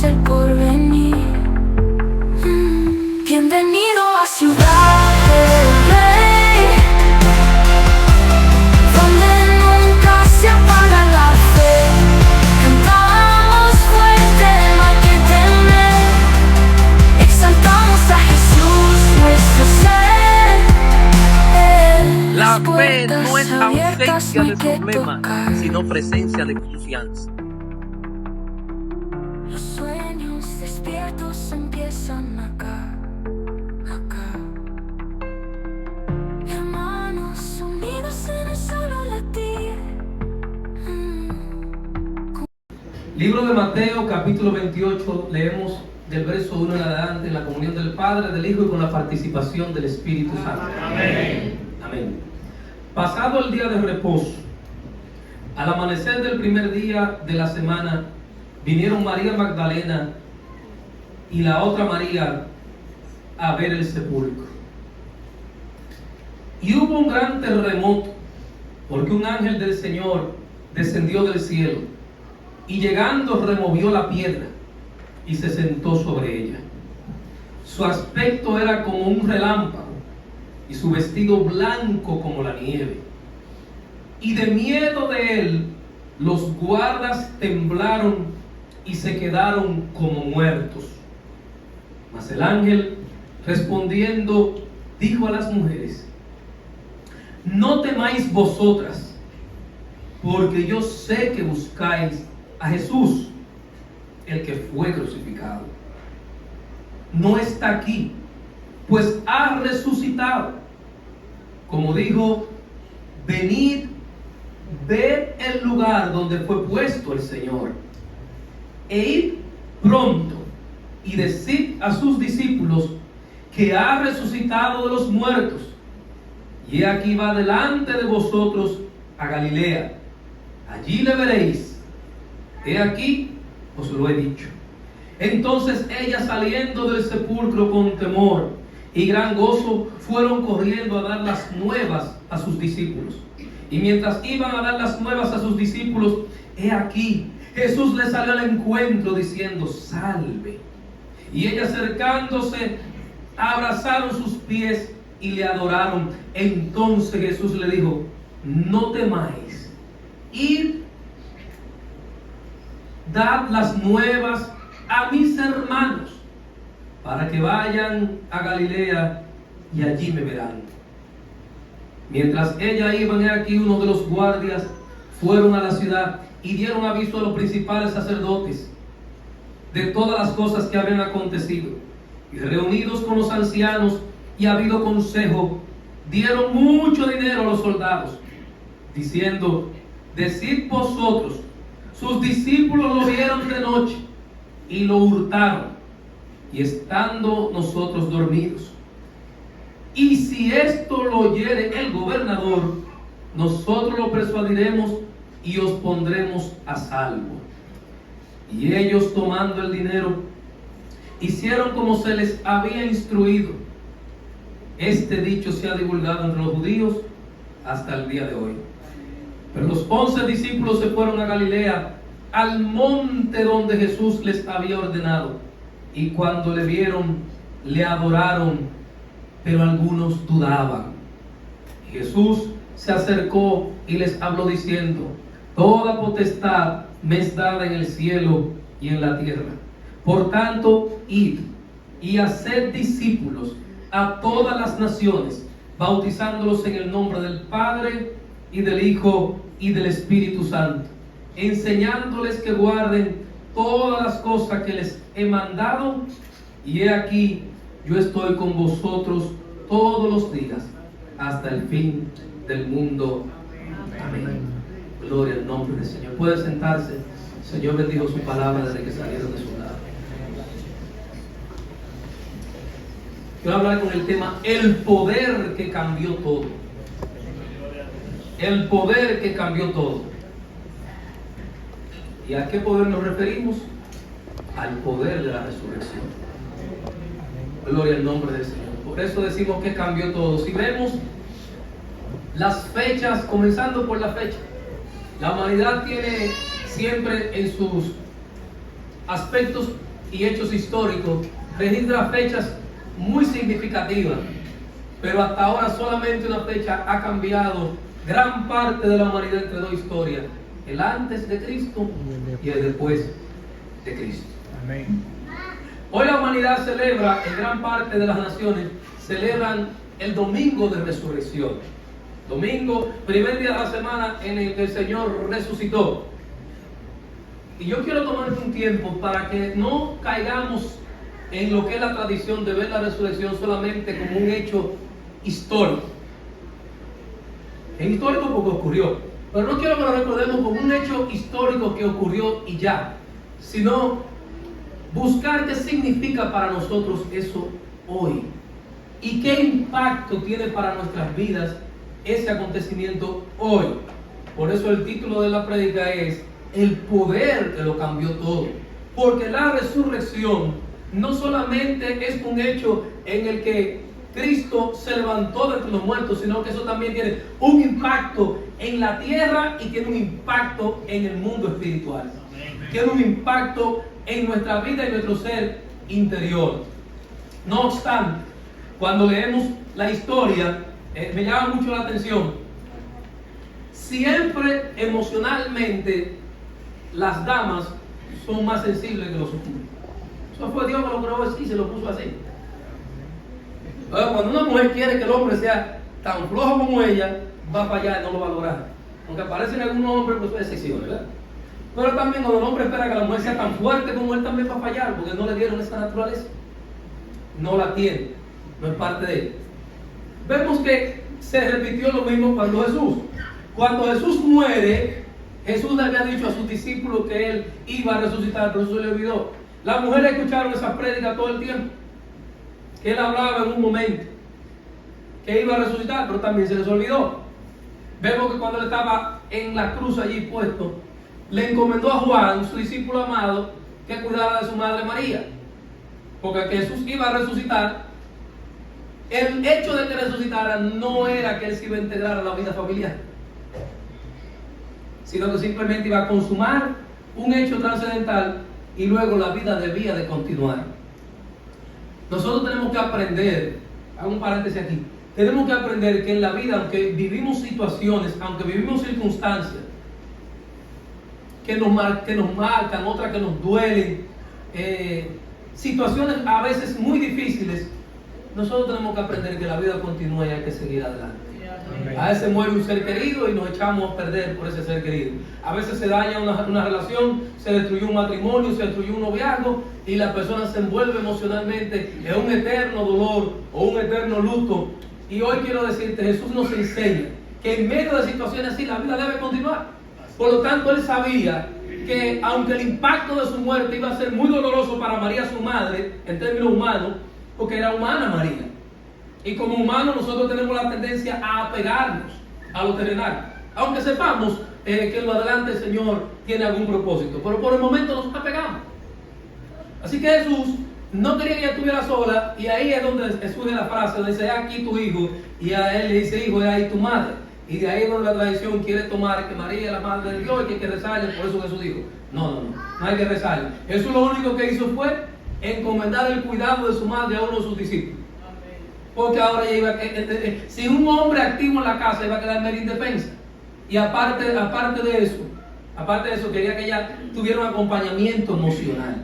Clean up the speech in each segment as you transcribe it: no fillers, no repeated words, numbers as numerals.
es el porvenir. Bienvenido a Ciudad del Rey, donde nunca se apaga la fe. Cantamos fuerte, no hay que temer. Exaltamos a Jesús, nuestro ser. La fe no es ausencia de problemas, sino presencia de confianza. Los sueños despiertos empiezan acá, acá. Hermanos unidos en el solo latir. Libro de Mateo, capítulo 28, leemos del verso 1 en adelante, en la comunión del Padre, del Hijo y con la participación del Espíritu Santo. Amén. Amén. Pasado el día de reposo, al amanecer del primer día de la semana, vinieron María Magdalena y la otra María a ver el sepulcro. Y hubo un gran terremoto, porque un ángel del Señor descendió del cielo, y llegando removió la piedra, y se sentó sobre ella. Su aspecto era como un relámpago, y su vestido blanco como la nieve. Y de miedo de él, los guardas temblaron y se quedaron como muertos. Mas el ángel, respondiendo, dijo a las mujeres: no temáis vosotras, porque yo sé que buscáis a Jesús, el que fue crucificado. No está aquí, pues ha resucitado. Como dijo, venid, ved el lugar donde fue puesto el Señor, e id pronto y decid a sus discípulos que ha resucitado de los muertos, y aquí va delante de vosotros a Galilea, allí le veréis. He aquí, os lo he dicho. Entonces ellas, saliendo del sepulcro con temor y gran gozo, fueron corriendo a dar las nuevas a sus discípulos. Y mientras iban a dar las nuevas a sus discípulos, he aquí, Jesús les salió al encuentro diciendo: salve. Y ellas, acercándose, abrazaron sus pies y le adoraron. Entonces Jesús le dijo: no temáis, id, dad las nuevas a mis hermanos, para que vayan a Galilea y allí me verán. Mientras ella iba, he aquí, uno de los guardias fueron a la ciudad y dieron aviso a los principales sacerdotes de todas las cosas que habían acontecido. Y reunidos con los ancianos y habido consejo, dieron mucho dinero a los soldados, diciendo: decid vosotros, sus discípulos lo vieron de noche y lo hurtaron, y estando nosotros dormidos. Y si esto lo oyere el gobernador, nosotros lo persuadiremos y os pondremos a salvo. Y ellos, tomando el dinero, hicieron como se les había instruido. Este dicho se ha divulgado entre los judíos hasta el día de hoy. Pero los 11 discípulos se fueron a Galilea, al monte donde Jesús les había ordenado. Y cuando le vieron, le adoraron, pero algunos dudaban. Jesús se acercó y les habló diciendo: toda potestad me es dada en el cielo y en la tierra. Por tanto, id y haced discípulos a todas las naciones, bautizándolos en el nombre del Padre y del Hijo y del Espíritu Santo, enseñándoles que guarden todas las cosas que les he mandado, y he aquí, yo estoy con vosotros todos los días hasta el fin del mundo. Amén. Gloria al nombre del Señor. Puede sentarse. El Señor bendijo su palabra desde que salieron de su lado. Quiero hablar con el tema: el poder que cambió todo. El poder que cambió todo. ¿Y a qué poder nos referimos? Al poder de la resurrección. Gloria al nombre del Señor. Por eso decimos que cambió todo. Si vemos las fechas, comenzando por la fecha, la humanidad tiene siempre en sus aspectos y hechos históricos registra fechas muy significativas, pero hasta ahora solamente una fecha ha cambiado gran parte de la humanidad entre dos historias: el antes de Cristo y el después de Cristo. Amén. Hoy la humanidad celebra, en gran parte de las naciones, celebran el domingo de resurrección. Domingo, primer día de la semana en el que el Señor resucitó. Y yo quiero tomarme un tiempo para que no caigamos en lo que es la tradición de ver la resurrección solamente como un hecho histórico. Es histórico porque ocurrió, pero no quiero que lo recordemos como un hecho histórico que ocurrió y ya, sino buscar qué significa para nosotros eso hoy y qué impacto tiene para nuestras vidas ese acontecimiento hoy. Por eso el título de la prédica es el poder que lo cambió todo, porque la resurrección no solamente es un hecho en el que Cristo se levantó de entre los muertos, sino que eso también tiene un impacto en la tierra y tiene un impacto en el mundo espiritual. Tiene un impacto en nuestra vida y nuestro ser interior. No obstante, cuando leemos la historia, me llama mucho la atención. Siempre emocionalmente las damas son más sensibles que los hombres. Eso fue Dios que lo creó así y se lo puso así. Cuando una mujer quiere que el hombre sea tan flojo como ella, va a fallar y no lo va a lograr. Aunque aparecen algunos hombres, pues es excepción, ¿verdad? Pero también cuando el hombre espera que la mujer sea tan fuerte como él, también va a fallar, porque no le dieron esa naturaleza. No la tiene, no es parte de él. Vemos que se repitió lo mismo cuando Jesús. Cuando Jesús muere, Jesús le había dicho a sus discípulos que él iba a resucitar, pero eso se le olvidó. Las mujeres escucharon esa prédica todo el tiempo, que él hablaba en un momento que iba a resucitar, pero también se les olvidó. Vemos que cuando él estaba en la cruz allí puesto, le encomendó a Juan, su discípulo amado, que cuidara de su madre María, porque que Jesús iba a resucitar. El hecho de que resucitara no era que él se iba a integrar a la vida familiar, sino que simplemente iba a consumar un hecho trascendental y luego la vida debía de continuar. Nosotros tenemos que aprender, hago un paréntesis aquí, tenemos que aprender que en la vida, aunque vivimos situaciones, aunque vivimos circunstancias que nos marcan, otras que nos duelen, situaciones a veces muy difíciles, nosotros tenemos que aprender que la vida continúa y hay que seguir adelante. A veces muere un ser querido y nos echamos a perder por ese ser querido. A veces se daña una relación, se destruyó un matrimonio, se destruyó un noviazgo y la persona se envuelve emocionalmente en un eterno dolor o un eterno luto. Y hoy quiero decirte, Jesús nos enseña que en medio de situaciones así la vida debe continuar. Por lo tanto, él sabía que aunque el impacto de su muerte iba a ser muy doloroso para María, su madre, en términos humanos, porque era humana María. Y como humanos nosotros tenemos la tendencia a apegarnos a lo terrenal, aunque sepamos que en lo adelante el Señor tiene algún propósito, pero por el momento nos apegamos. Así que Jesús no quería que ella estuviera sola, y ahí es donde surge la frase donde dice: aquí tu hijo, y a él le dice: hijo, es ahí tu madre. Y de ahí es donde la tradición quiere tomar que María es la madre de Dios y que hay que rezarle. Por eso Jesús dijo: no hay que rezarle. Jesús lo único que hizo fue encomendar el cuidado de su madre a uno de sus discípulos. Porque ahora ella iba a si un hombre activo en la casa iba a quedar medio indefensa. Y aparte de eso, quería que ella tuviera un acompañamiento emocional.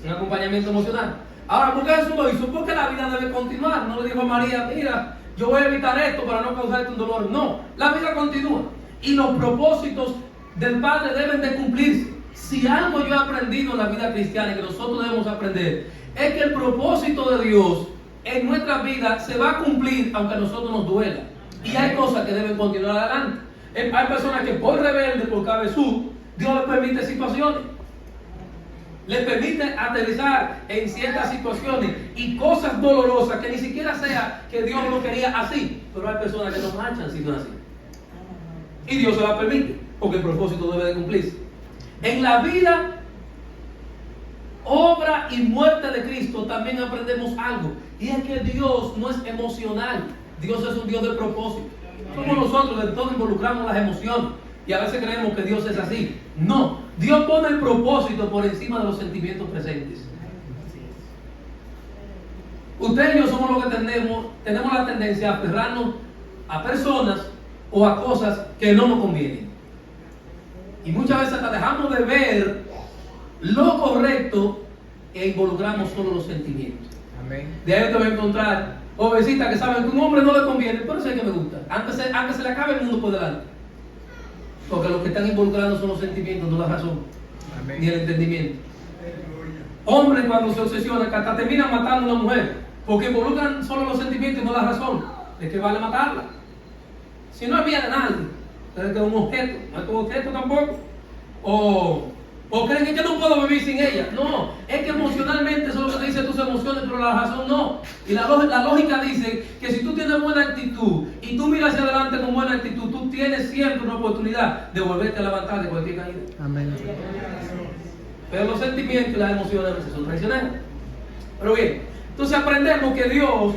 Un acompañamiento emocional. Ahora, ¿por qué Jesús lo hizo? Porque la vida debe continuar. No le dijo a María: mira, yo voy a evitar esto para no causarte un dolor. No, la vida continúa. Y los propósitos del Padre deben de cumplirse. Si algo yo he aprendido en la vida cristiana y que nosotros debemos aprender, es que el propósito de Dios en nuestra vida se va a cumplir aunque a nosotros nos duela. Y hay cosas que deben continuar adelante. Hay personas que por rebelde, por cabezú, Dios les permite situaciones. Les permite aterrizar en ciertas situaciones y cosas dolorosas que ni siquiera sea que Dios lo quería así. Pero hay personas que no marchan si no es así. Y Dios se la permite porque el propósito debe de cumplirse. En la vida, obra y muerte de Cristo también aprendemos algo, y es que Dios no es emocional. Dios es un Dios de propósito. Como nosotros de todo involucramos las emociones y a veces creemos que Dios es así. No, Dios pone el propósito por encima de los sentimientos presentes. Usted y yo somos los que tenemos la tendencia a aferrarnos a personas o a cosas que no nos convienen. Y muchas veces hasta dejamos de ver lo correcto e involucramos solo los sentimientos. Amén. De ahí te voy a encontrar jovencitas que saben que un hombre no le conviene, pero sé que me gusta. Antes se le acabe el mundo por delante. Porque los que están involucrando son los sentimientos, no la razón. Amén. Ni el entendimiento. Hombres cuando se obsesionan, que hasta terminan matando a una mujer, porque involucran solo los sentimientos y no la razón. ¿De qué vale matarla? Si no es vida de nadie, es que es un objeto, no es un objeto tampoco. O creen que yo no puedo vivir sin ella. No, es que emocionalmente eso es lo que te dicen tus emociones, pero la razón no. Y la lógica dice que si tú tienes buena actitud y tú miras hacia adelante con buena actitud, tú tienes siempre una oportunidad de volverte a levantar de cualquier caída. Amén. Pero los sentimientos y las emociones a veces son traicioneros. Pero bien, entonces aprendemos que Dios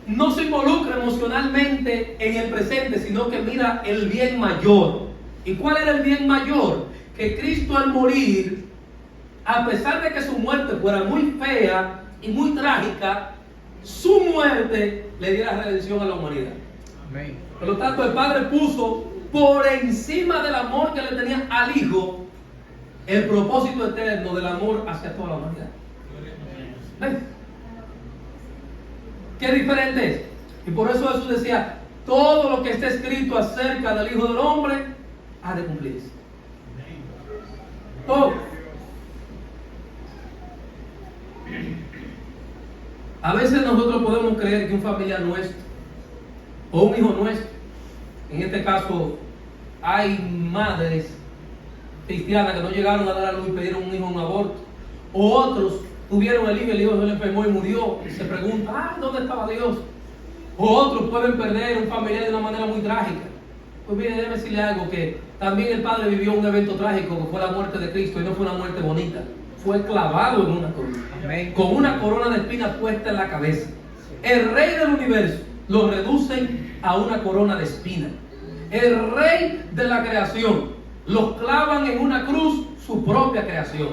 no se involucra emocionalmente en el presente, sino que mira el bien mayor. ¿Y cuál era el bien mayor? Que Cristo al morir, a pesar de que su muerte fuera muy fea y muy trágica, su muerte le diera redención a la humanidad. Amén. Por lo tanto, el Padre puso por encima del amor que le tenía al Hijo el propósito eterno del amor hacia toda la humanidad. ¿Ves? Qué diferente es. Y por eso Jesús decía, todo lo que está escrito acerca del Hijo del Hombre ha de cumplirse. Todo. A veces nosotros podemos creer que un familiar nuestro o un hijo nuestro, en este caso hay madres cristianas que no llegaron a dar a luz y pidieron un hijo un aborto, o otros tuvieron el hijo se le enfermó y murió y se pregunta, ¿dónde estaba Dios? O otros pueden perder un familiar de una manera muy trágica. Pues mire, déjeme decirle algo, que también el Padre vivió un evento trágico que fue la muerte de Cristo, y no fue una muerte bonita, fue clavado en una cruz. Amén. Con una corona de espinas puesta en la cabeza. El Rey del universo lo reducen a una corona de espinas. El Rey de la creación lo clavan en una cruz, su propia creación.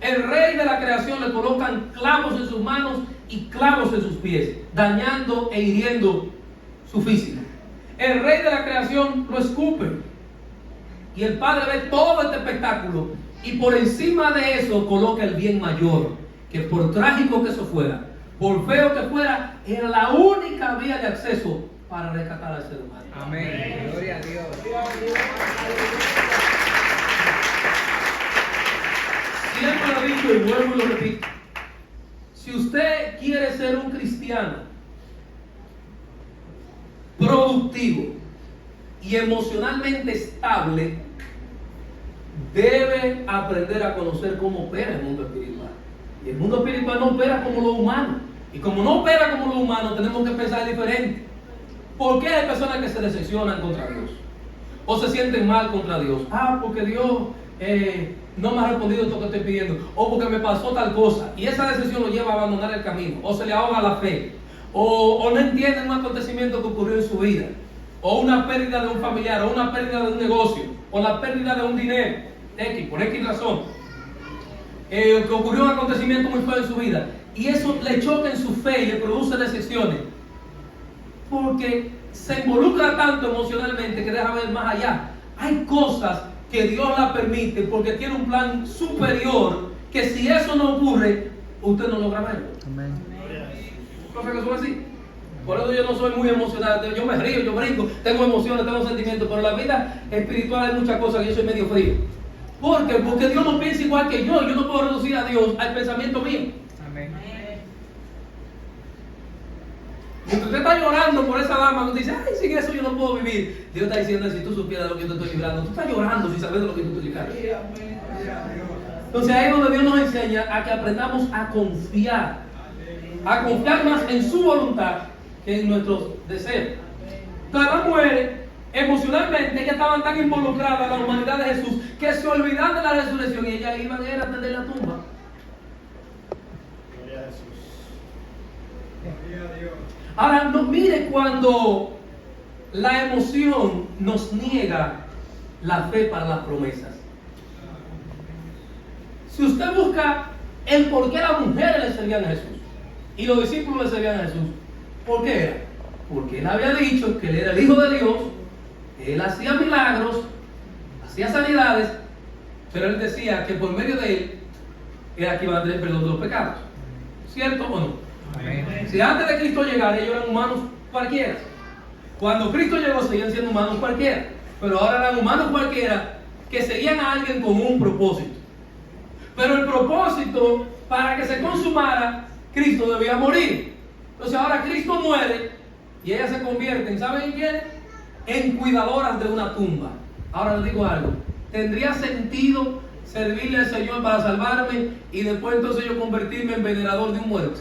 El Rey de la creación le colocan clavos en sus manos y clavos en sus pies, dañando e hiriendo su físico. El Rey de la creación lo escupe. Y el Padre ve todo este espectáculo y por encima de eso coloca el bien mayor, que por trágico que eso fuera, por feo que fuera, era la única vía de acceso para rescatar al ser humano. Amén. Gloria a Dios. Siempre lo he dicho y vuelvo y lo repito. Si usted quiere ser un cristiano productivo y emocionalmente estable, debe aprender a conocer cómo opera el mundo espiritual. Y el mundo espiritual no opera como lo humano. Y como no opera como lo humano, tenemos que pensar diferente. ¿Por qué hay personas que se decepcionan contra Dios? O se sienten mal contra Dios. Porque Dios no me ha respondido esto que estoy pidiendo. O porque me pasó tal cosa. Y esa decisión lo lleva a abandonar el camino. O se le ahoga la fe. O no entienden un acontecimiento que ocurrió en su vida. O una pérdida de un familiar. O una pérdida de un negocio. O la pérdida de un dinero. Por X razón. Que ocurrió un acontecimiento muy feo en su vida. Y eso le choca en su fe y le produce decepciones. Porque se involucra tanto emocionalmente que deja ver más allá. Hay cosas que Dios la permite porque tiene un plan superior, que si eso no ocurre, usted no logra verlo. Amén. Cosas que son así. Por eso yo no soy muy emocional. Yo me río, yo brinco, tengo emociones, tengo sentimientos, pero en la vida espiritual hay muchas cosas que yo soy medio frío. ¿Por qué? Porque Dios no piensa igual que yo. Yo no puedo reducir a Dios al pensamiento mío. Amén. Y usted está llorando por esa dama, usted dice, sin eso yo no puedo vivir. Dios está diciendo, si tú supieras de lo que yo te estoy librando, tú estás llorando sin saber de lo que yo te estoy librando. Entonces ahí es donde Dios nos enseña a que aprendamos a confiar más en su voluntad que en nuestros deseos. Entonces las mujeres, emocionalmente, ellas estaban tan involucradas en la humanidad de Jesús que se olvidaban de la resurrección y ellas iban a ir a atender la tumba. Ahora, no mire cuando la emoción nos niega la fe para las promesas. Si usted busca el por qué las mujeres le servían a Jesús, Y los discípulos le servían a Jesús. ¿Por qué era? Porque él había dicho que él era el Hijo de Dios, él hacía milagros, hacía sanidades, pero él decía que por medio de él era que iba a tener perdón de los pecados. ¿Cierto o no? Amén. Si antes de Cristo llegara ellos eran humanos cualquiera. Cuando Cristo llegó seguían siendo humanos cualquiera. Pero ahora eran humanos cualquiera que seguían a alguien con un propósito. Pero el propósito, para que se consumara, Cristo debía morir. Entonces ahora Cristo muere y ellas se convierten, ¿saben en quién? En cuidadoras de una tumba. Ahora les digo algo, ¿tendría sentido servirle al Señor para salvarme y después entonces yo convertirme en venerador de un muerto?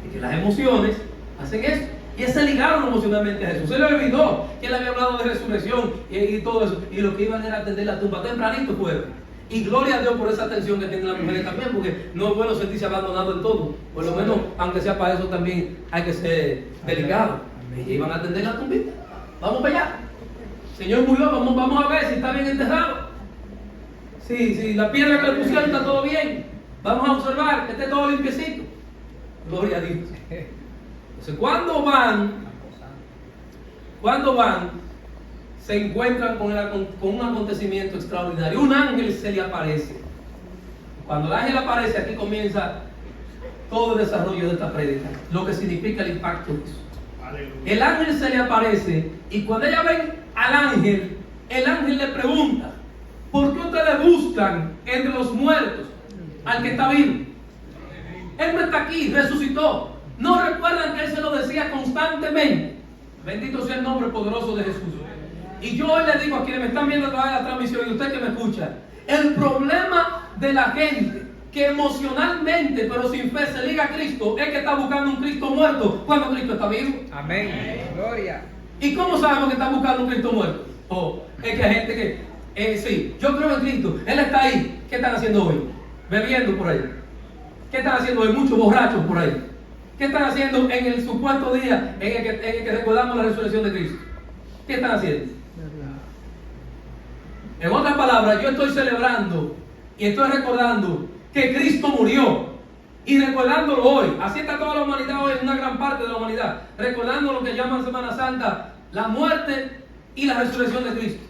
Y que las emociones hacen eso. Y se ligaron emocionalmente a Jesús. Se le olvidó que él había hablado de resurrección y todo eso. Y lo que iban era atender la tumba. Tempranito fueron. Y gloria a Dios por esa atención que tienen las mujeres también, porque no es bueno sentirse abandonado en todo. Por lo menos, aunque sea para eso también hay que ser delicado. Y iban a atender la tumbita. Vamos para allá. El Señor murió, vamos a ver si está bien enterrado. Si la piedra que le pusieron está todo bien. Vamos a observar que esté todo limpiecito. Gloria a Dios. Entonces, cuando van, se encuentran con un acontecimiento extraordinario. Un ángel se le aparece. Cuando el ángel aparece, aquí comienza todo el desarrollo de esta prédica, lo que significa el impacto de eso. El ángel se le aparece y cuando ella ven al ángel, el ángel le pregunta: ¿por qué ustedes buscan entre los muertos al que está vivo? Él no está aquí, resucitó. ¿No recuerdan que él se lo decía constantemente? Bendito sea el nombre poderoso de Jesús. Y yo hoy le digo a quienes me están viendo a través de la transmisión y usted que me escucha, el problema de la gente que emocionalmente pero sin fe se liga a Cristo es que está buscando un Cristo muerto cuando Cristo está vivo. Amén. Gloria. ¿Y cómo sabemos que están buscando un Cristo muerto? Es que hay gente que, sí, yo creo en Cristo, Él está ahí. ¿Qué están haciendo hoy? Bebiendo por ahí. ¿Qué están haciendo hoy? Muchos borrachos por ahí. ¿Qué están haciendo en el supuesto día en el que recordamos la resurrección de Cristo? ¿Qué están haciendo? En otras palabras, yo estoy celebrando y estoy recordando que Cristo murió y recordándolo hoy. Así está toda la humanidad hoy, una gran parte de la humanidad, recordando lo que llaman Semana Santa, la muerte y la resurrección de Cristo.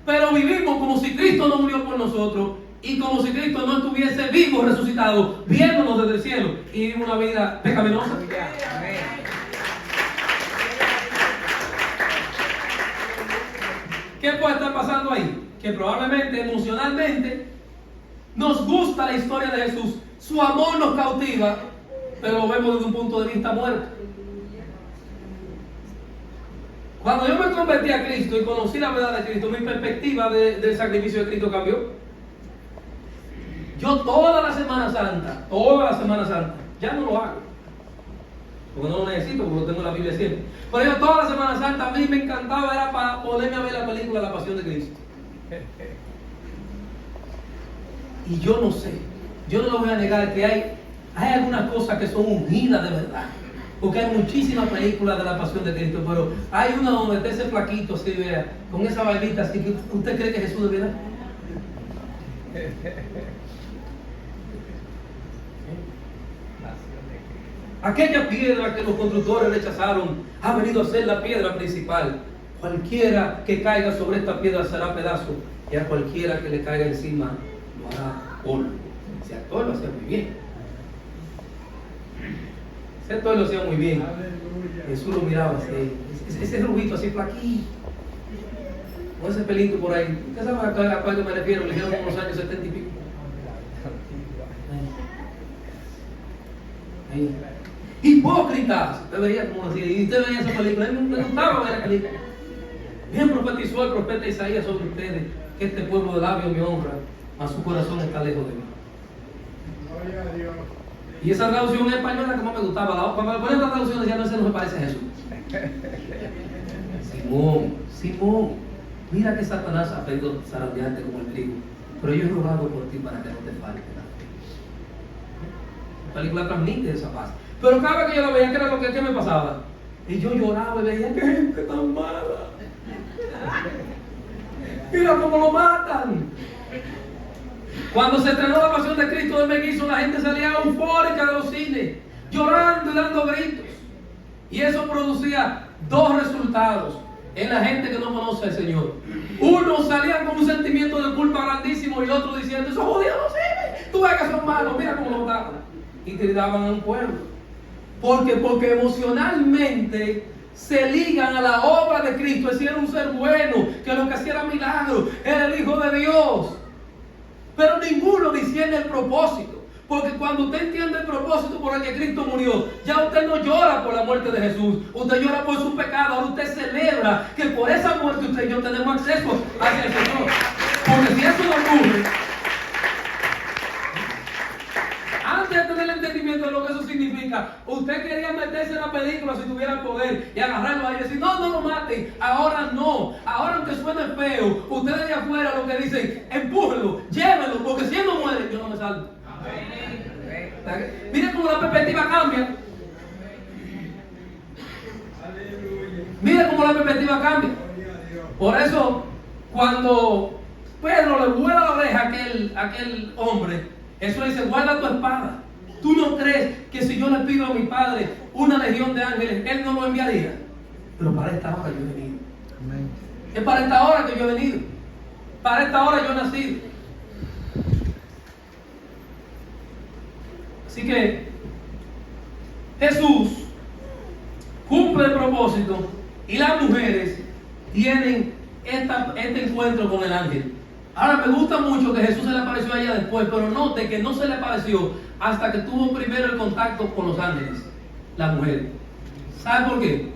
Pero vivimos como si Cristo no murió por nosotros y como si Cristo no estuviese vivo, resucitado, viéndonos desde el cielo, y vivimos una vida pecaminosa. Amén. ¿Qué puede estar pasando ahí? Que probablemente emocionalmente nos gusta la historia de Jesús, su amor nos cautiva, pero lo vemos desde un punto de vista muerto. Cuando yo me convertí a Cristo y conocí la verdad de Cristo, mi perspectiva del sacrificio de Cristo cambió. Yo toda la Semana Santa, ya no lo hago, porque no lo necesito, porque tengo la Biblia siempre. Pero yo toda la Semana Santa, a mí me encantaba, era para ponerme a ver la película La Pasión de Cristo. Y yo no sé, yo no lo voy a negar que hay algunas cosas que son ungidas de verdad, porque hay muchísimas películas de La Pasión de Cristo, pero hay una donde está ese flaquito así, vea, con esa barbita así, que ¿usted cree que Jesús de verdad? Aquella piedra que los constructores rechazaron ha venido a ser la piedra principal. Cualquiera que caiga sobre esta piedra será pedazo, y a cualquiera que le caiga encima lo hará polvo. Ese actor lo hacía muy bien. Ese actor lo hacía muy bien. Jesús lo miraba así, ese rubito así flaquito, con ese pelito por ahí. ¿Usted sabe a cuál me refiero? Le dijeron como los años 70 y pico. Ahí. Hipócritas, usted veía como así, y usted veía esa película, me gustaba ver la película. Bien profetizó el profeta Isaías sobre ustedes, que este pueblo de labios me honra, mas su corazón está lejos de mí. Y esa traducción en español que más me gustaba, cuando me ponen la traducción decía, no, ese no se parece a Jesús. Simón, mira que Satanás ha pedido zarandearte como el trigo, pero yo he rogado por ti para que no te falte nada. La película transmite esa paz. Pero cada vez que yo la veía, ¿qué era lo que me pasaba? Y yo lloraba y veía, ¡qué gente tan mala! Mira cómo lo matan. Cuando se estrenó La Pasión de Cristo de Melguizo, la gente salía eufórica de los cines, llorando y dando gritos. Y eso producía dos resultados en la gente que no conoce al Señor. Uno salía con un sentimiento de culpa grandísimo y otro diciendo: esos judíos no sirven, tú ves que son malos, mira cómo lo mataban. Y tiraban a un pueblo. Porque emocionalmente se ligan a la obra de Cristo. Es decir, era un ser bueno, que lo que hacía era milagro, era el Hijo de Dios. Pero ninguno discierne el propósito. Porque cuando usted entiende el propósito por el que Cristo murió, ya usted no llora por la muerte de Jesús, usted llora por su pecado. Ahora usted celebra que por esa muerte usted y yo tenemos acceso hacia el Señor. Porque si eso no ocurre, antes de tener el entendimiento de lo que eso significa, usted quería meterse en la película si tuviera poder y agarrarlo ahí y decir: no, no lo maten. Ahora no. Ahora, aunque suene feo, ustedes de afuera lo que dicen: empújenlo, llévenlo, porque si él no muere, yo no me salvo. Miren cómo la perspectiva cambia. Miren cómo la perspectiva cambia. Por eso, cuando Pedro le vuela la oreja a aquel hombre, eso le dice: guarda tu espada. ¿Tú no crees que si yo le pido a mi Padre una legión de ángeles, Él no lo enviaría? Pero para esta hora yo he venido. Es para esta hora que yo he venido. Para esta hora yo he nacido. Así que Jesús cumple el propósito y las mujeres tienen este encuentro con el ángel. Ahora, me gusta mucho que Jesús se le apareció a ella después, pero note que no se le apareció hasta que tuvo primero el contacto con los ángeles, la mujer. ¿Sabe por qué?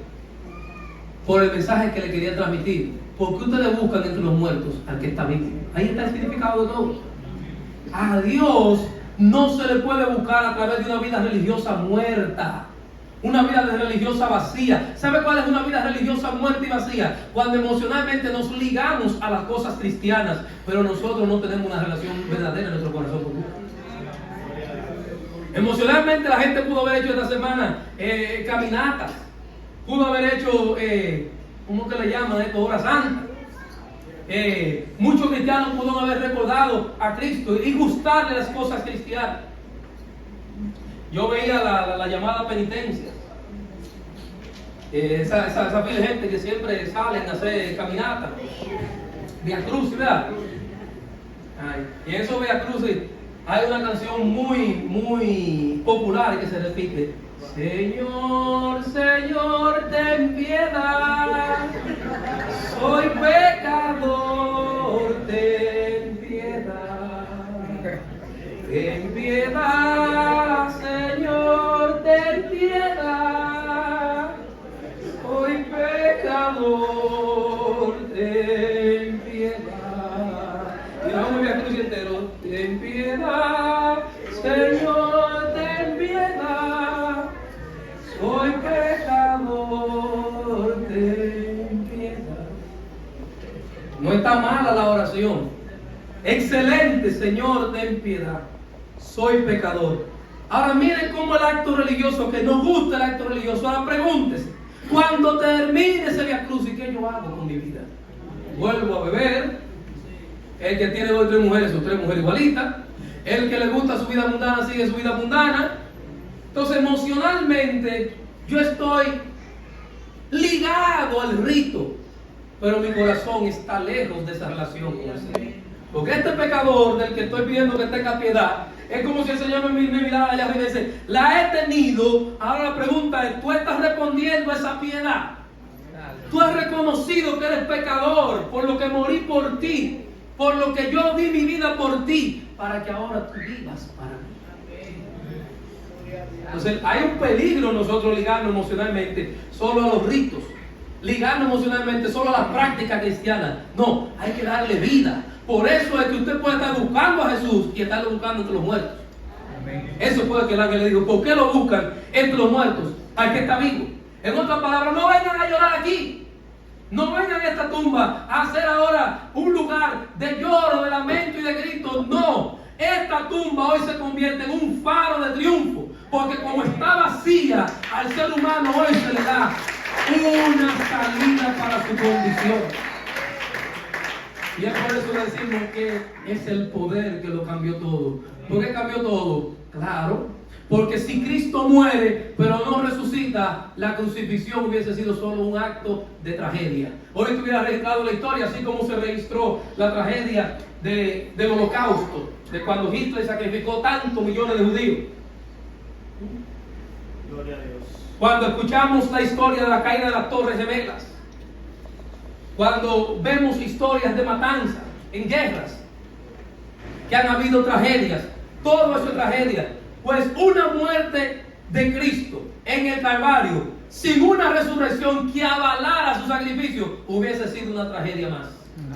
Por el mensaje que le quería transmitir. ¿Por qué ustedes buscan entre los muertos al que está vivo? Ahí está el significado de todo. A Dios no se le puede buscar a través de una vida religiosa muerta, una vida religiosa vacía. ¿Sabe cuál es una vida religiosa muerta y vacía? Cuando emocionalmente nos ligamos a las cosas cristianas, pero nosotros no tenemos una relación verdadera en nuestro corazón con Dios. Emocionalmente la gente pudo haber hecho esta semana caminatas, pudo haber hecho, ¿cómo que le llaman esto? Hora santa. Muchos cristianos pudieron haber recordado a Cristo y gustarle las cosas cristianas. Yo veía la llamada penitencia, esa pila de gente que siempre salen a hacer caminatas, Via Crucis, ¿verdad? Y en esos Via Crucis hay una canción muy popular que se repite: Señor, Señor, ten piedad, soy pecador, ten piedad, ten piedad, Señor, ten piedad, soy pecador, ten piedad. Y vamos a ver a Cruz entero: ten piedad, Señor, ten piedad, soy pecador, ten piedad. No está mala la oración. Excelente, Señor, ten piedad, soy pecador. Ahora miren cómo el acto religioso, que nos gusta el acto religioso. Ahora pregúntese: cuando termine ese Via Crucis, ¿qué yo hago con mi vida? Vuelvo a beber. El que tiene 2 o 3 mujeres, son 3 mujeres igualitas. El que le gusta su vida mundana, sigue su vida mundana. Entonces, emocionalmente, yo estoy ligado al rito, pero mi corazón está lejos de esa relación con el Señor. Porque este pecador del que estoy pidiendo que tenga piedad, es como si el Señor me mirara allá arriba y dice: la he tenido. Ahora la pregunta es: ¿tú estás respondiendo a esa piedad? Tú has reconocido que eres pecador, por lo que morí por ti, por lo que yo di mi vida por ti, para que ahora tú vivas para mí. Entonces hay un peligro nosotros ligarnos emocionalmente solo a los ritos, ligarnos emocionalmente solo a la práctica cristiana. No, hay que darle vida. Por eso es que usted puede estar buscando a Jesús y estarlo buscando entre los muertos. Eso fue que el ángel le dijo: ¿por qué lo buscan entre los muertos al que está vivo? En otras palabras, no vengan a llorar aquí. No vengan a esta tumba a hacer ahora un lugar de lloro, de lamento y de gritos. No, esta tumba hoy se convierte en un faro de triunfo, porque como está vacía, al ser humano hoy se le da una salida para su condición. Y es por eso decimos que es el poder que lo cambió todo. ¿Por qué cambió todo? Claro, porque si Cristo muere pero no resucita, la crucifixión hubiese sido solo un acto de tragedia. Hoy estuviera registrado la historia, así como se registró la tragedia del Holocausto, de cuando Hitler sacrificó tantos millones de judíos. Gloria a Dios. Cuando escuchamos la historia de la caída de las Torres Gemelas, cuando vemos historias de matanza en guerras, que han habido tragedias, todo eso es tragedia. Pues una muerte de Cristo en el Calvario, sin una resurrección que avalara su sacrificio, hubiese sido una tragedia más.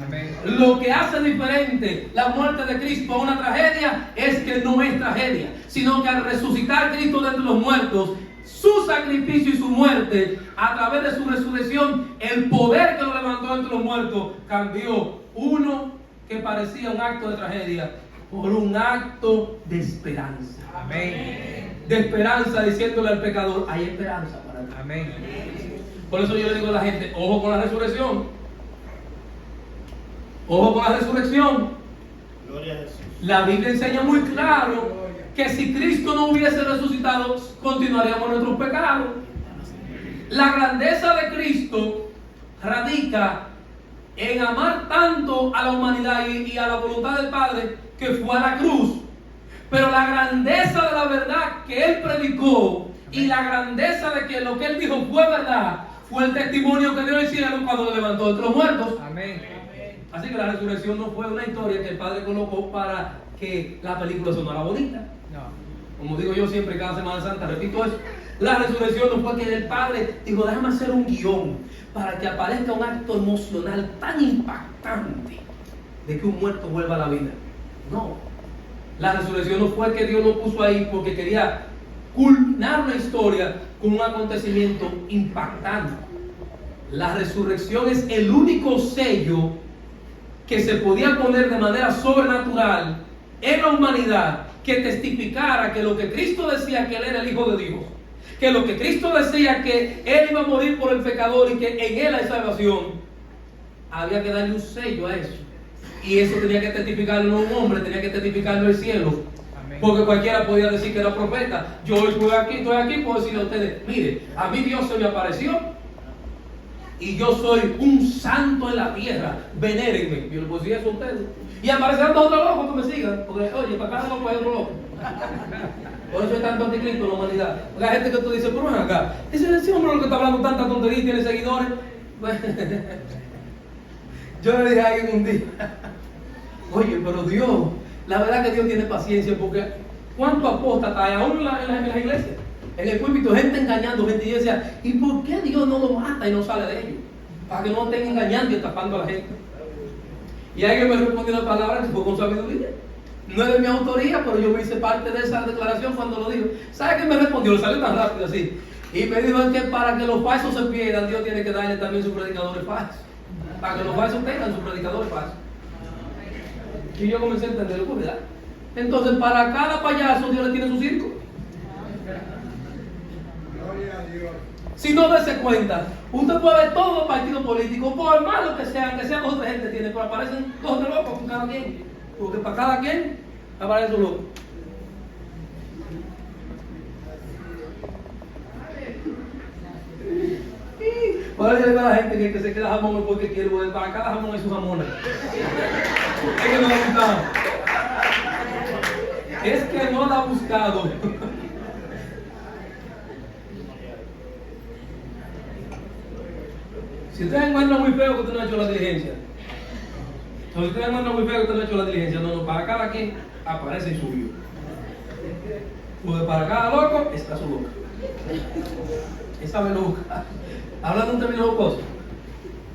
Amén. Lo que hace diferente la muerte de Cristo a una tragedia es que no es tragedia, sino que al resucitar Cristo de entre los muertos, su sacrificio y su muerte, a través de su resurrección, el poder que lo levantó entre los muertos, cambió uno que parecía un acto de tragedia por un acto de esperanza. Amén. De esperanza, diciéndole al pecador, hay esperanza para ti. Amén. Por eso yo le digo a la gente, ojo con la resurrección. Ojo con la resurrección. Gloria a Jesús. La Biblia enseña muy claro que si Cristo no hubiese resucitado, continuaríamos en nuestros pecados. La grandeza de Cristo radica en amar tanto a la humanidad y a la voluntad del Padre, que fue a la cruz. Pero la grandeza de la verdad que Él predicó y la grandeza de que lo que Él dijo fue verdad, fue el testimonio que dio el cielo cuando lo levantó de entre los muertos. Amén. Así que la resurrección no fue una historia que el Padre colocó para que la película sonara bonita. No. Como digo yo siempre cada Semana Santa, repito eso. La resurrección no fue que el Padre dijo, déjame hacer un guión para que aparezca un acto emocional tan impactante de que un muerto vuelva a la vida. No. La resurrección no fue que Dios lo puso ahí porque quería culminar una historia con un acontecimiento impactante. La resurrección es el único sello que se podía poner de manera sobrenatural en la humanidad, que testificara que lo que Cristo decía, que Él era el Hijo de Dios, que lo que Cristo decía, que Él iba a morir por el pecador y que en Él hay salvación, había que darle un sello a eso. Y eso tenía que testificarlo un hombre, tenía que testificarlo el cielo. Amén. Porque cualquiera podía decir que era profeta. Yo hoy estoy aquí, puedo decirle a ustedes, mire, a mí Dios se me apareció y yo soy un santo en la tierra, venérenme. Yo le puedo decir eso a ustedes. Y aparecerán dos otros locos que me sigan. Porque, oye, para acá no hay otro loco. Por eso hay tanto anticristo en la humanidad. La gente que tú dices, pero ven acá, ese hombre lo que está hablando tanta tontería y tiene seguidores. Yo le dije a alguien un día, oye, pero Dios, la verdad que Dios tiene paciencia, porque ¿cuánto apóstatas hay aún en las iglesias? En el púlpito, gente engañando, gente. Y yo decía, ¿y por qué Dios no lo mata y no sale de ellos? Para que no estén engañando y estafando a la gente. Y alguien me respondió una palabra que fue con sabiduría. No es de mi autoría, pero yo me hice parte de esa declaración cuando lo dijo. ¿Sabe qué me respondió? Lo salió tan rápido así. Y me dijo que para que los falsos se pierdan, Dios tiene que darle también sus predicadores falsos. Para que los falsos tengan sus predicadores falsos. Y yo comencé a entenderlo por verdad. Entonces, para cada payaso, Dios le tiene su circo. Si no dése cuenta, usted puede ver todos los partidos políticos, por malo que sean dos o tres gente tiene, pero aparecen dos o tres locos con cada quien. Porque para cada quien aparece un loco. Por eso yo le digo a la gente que se queda jamón porque quiere, porque para cada jamón hay sus jamones. Es que no lo ha buscado. Es que no lo ha buscado. Si usted encuentra muy feo que usted no ha hecho la diligencia. O si usted encuentra muy feo que usted no ha hecho la diligencia, no, para cada quien aparece el suyo. Porque para cada loco está su loca. Esa loca. Hablando de un término jocoso.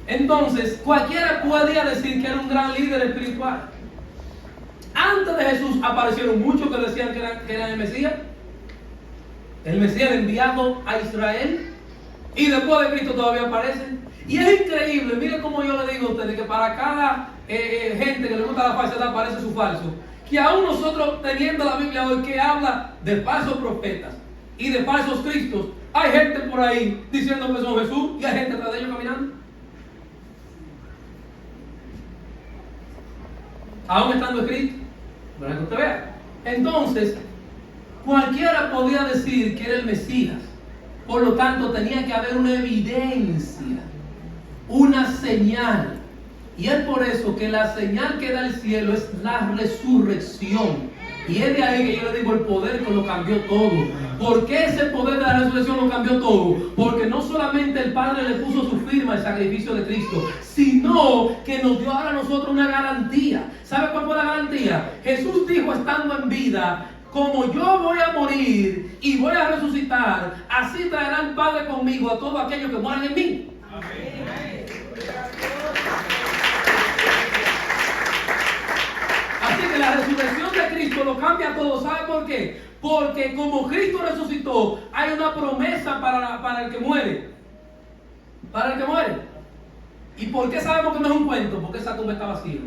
Entonces, cualquiera podía decir que era un gran líder espiritual. Antes de Jesús aparecieron muchos que decían que eran el Mesías. El Mesías enviado a Israel. Y después de Cristo todavía aparecen. Y es increíble, miren cómo yo le digo a ustedes, que para cada gente que le gusta la falsedad aparece su falso. Que aún nosotros teniendo la Biblia hoy que habla de falsos profetas y de falsos cristos, hay gente por ahí diciendo que son Jesús y hay gente atrás de ellos caminando. aún estando escrito, para que usted vea. Entonces, cualquiera podía decir que era el Mesías. Por lo tanto, tenía que haber una evidencia, una señal. Y es por eso que la señal que da el cielo es la resurrección. Y es de ahí que yo le digo el poder que lo cambió todo. ¿Por qué ese poder de la resurrección lo cambió todo? Porque no solamente el Padre le puso su firma al sacrificio de Cristo, sino que nos dio ahora a nosotros una garantía. ¿Sabe cuál fue la garantía? Jesús dijo estando en vida: como yo voy a morir y voy a resucitar, así traerá el Padre conmigo a todos aquellos que mueran en mí. Así que la resurrección de Cristo lo cambia todo. ¿Sabe por qué? Porque como Cristo resucitó, hay una promesa para el que muere. Para el que muere. ¿Y por qué sabemos que no es un cuento? Porque esa tumba está vacía.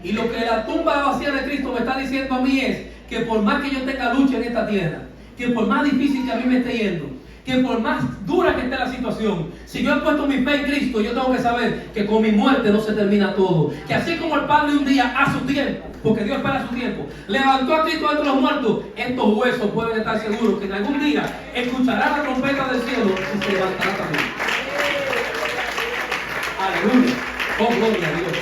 Y lo que la tumba vacía de Cristo me está diciendo a mí es que por más que yo tenga lucha en esta tierra, que por más difícil que a mí me esté yendo, que por más dura que esté la situación, si yo he puesto mi fe en Cristo, yo tengo que saber que con mi muerte no se termina todo. Que así como el Padre un día a su tiempo, porque Dios espera su tiempo, levantó a Cristo entre los muertos, estos huesos pueden estar seguros que en algún día escuchará la trompeta del cielo y se levantará también. Aleluya. Oh, gloria a Dios.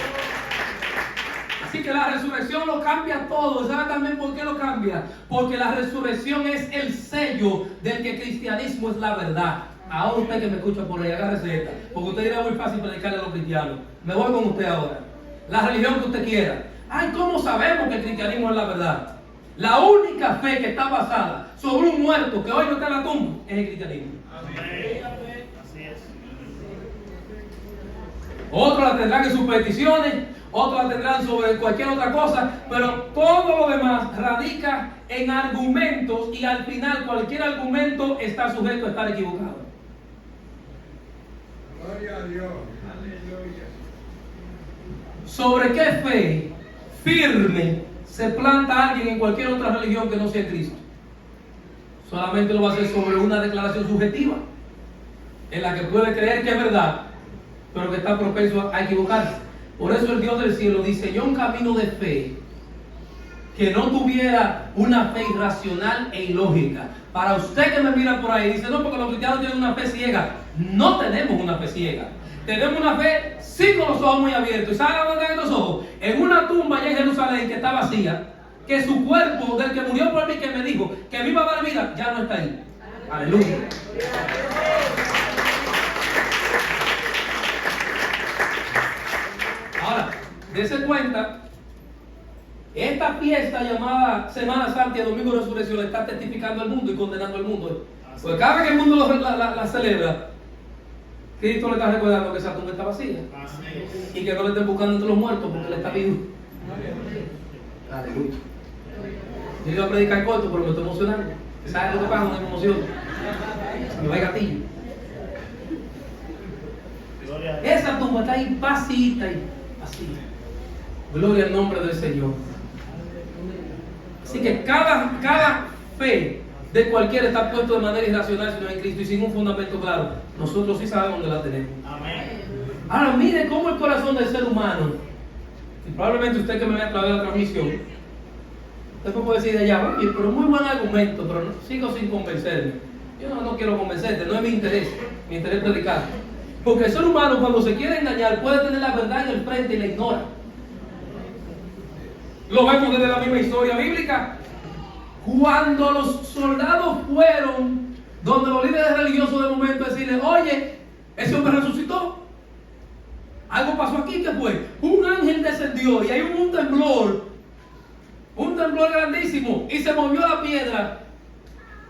Así que la resurrección lo cambia todo. ¿Sabe también por qué lo cambia? Porque la resurrección es el sello del que el cristianismo es la verdad. Ahora usted que me escucha por ahí, agárrese esta, porque usted dirá muy fácil predicarle a los cristianos. Me voy con usted ahora. La religión que usted quiera. Ay, ¿cómo sabemos que el cristianismo es la verdad? La única fe que está basada sobre un muerto que hoy no está en la tumba es el cristianismo. Así es. Otros la tendrán en sus peticiones, otros la tendrán sobre cualquier otra cosa, pero todo lo demás radica en argumentos y al final cualquier argumento está sujeto a estar equivocado. Gloria a Dios. Aleluya. ¿Sobre qué fe firme se planta alguien en cualquier otra religión que no sea Cristo? Solamente lo va a hacer sobre una declaración subjetiva, en la que puede creer que es verdad, pero que está propenso a equivocarse. Por eso el Dios del cielo diseñó un camino de fe que no tuviera una fe irracional e ilógica. Para usted que me mira por ahí, dice, no, porque los cristianos tienen una fe ciega. No tenemos una fe ciega. Tenemos una fe sí con los ojos muy abiertos. ¿Y sabe dónde están estos ojos? En una tumba allá en Jerusalén que está vacía, que su cuerpo del que murió por mí, que me dijo que me iba a dar vida, ya no está ahí. Aleluya. Ahora, dése cuenta, esta fiesta llamada Semana Santa y Domingo de Resurrección está testificando al mundo y condenando al mundo. Porque cada vez que el mundo la celebra, Cristo le está recordando que esa tumba está vacía. Así es. Y que no le estén buscando entre los muertos porque él está vivo. Aleluya. Yo iba a predicar corto, pero me estoy emocionando. ¿Sabes lo que pasa? Me emociono. Me va el gatillo. Gloria a Dios. Esa tumba está ahí vacía y vacía. Gloria al nombre del Señor. Así que cada fe de cualquiera está puesto de manera irracional si no es en Cristo y sin un fundamento claro. Nosotros sí sabemos dónde la tenemos. Amén. Ahora mire cómo el corazón del ser humano, y probablemente usted que me vea a través de la transmisión, usted me puede decir de allá, oye, pero muy buen argumento, pero sigo sin convencerme. Yo no quiero convencerte, no es mi interés es predicar. Porque el ser humano cuando se quiere engañar puede tener la verdad en el frente y la ignora. Lo vemos desde la misma historia bíblica. Cuando los soldados fueron donde los líderes religiosos de momento decirle, oye, ese hombre resucitó. Algo pasó aquí, ¿qué fue? Un ángel descendió y hay un temblor grandísimo y se movió la piedra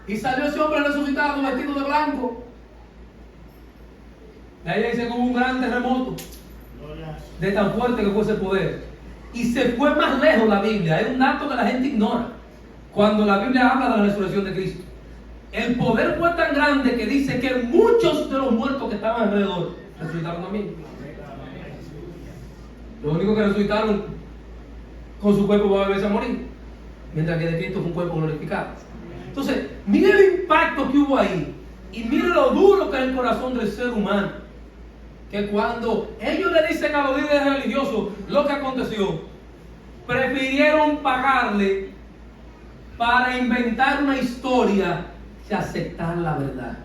y salió ese hombre resucitado vestido de blanco. De ahí dice que hubo un gran terremoto Gloria a Jesús. de tan fuerte que fue ese poder. Y se fue más lejos la Biblia. Es un dato que la gente ignora cuando la Biblia habla de la resurrección de Cristo. El poder fue tan grande que dice que muchos de los muertos que estaban alrededor resucitaron también. Los únicos que resucitaron con su cuerpo va a volverse a morir, mientras que de Cristo fue un cuerpo glorificado. Entonces, mire el impacto que hubo ahí y mire lo duro que es el corazón del ser humano. Que cuando ellos le dicen a los líderes religiosos lo que aconteció, prefirieron pagarle para inventar una historia que aceptar la verdad.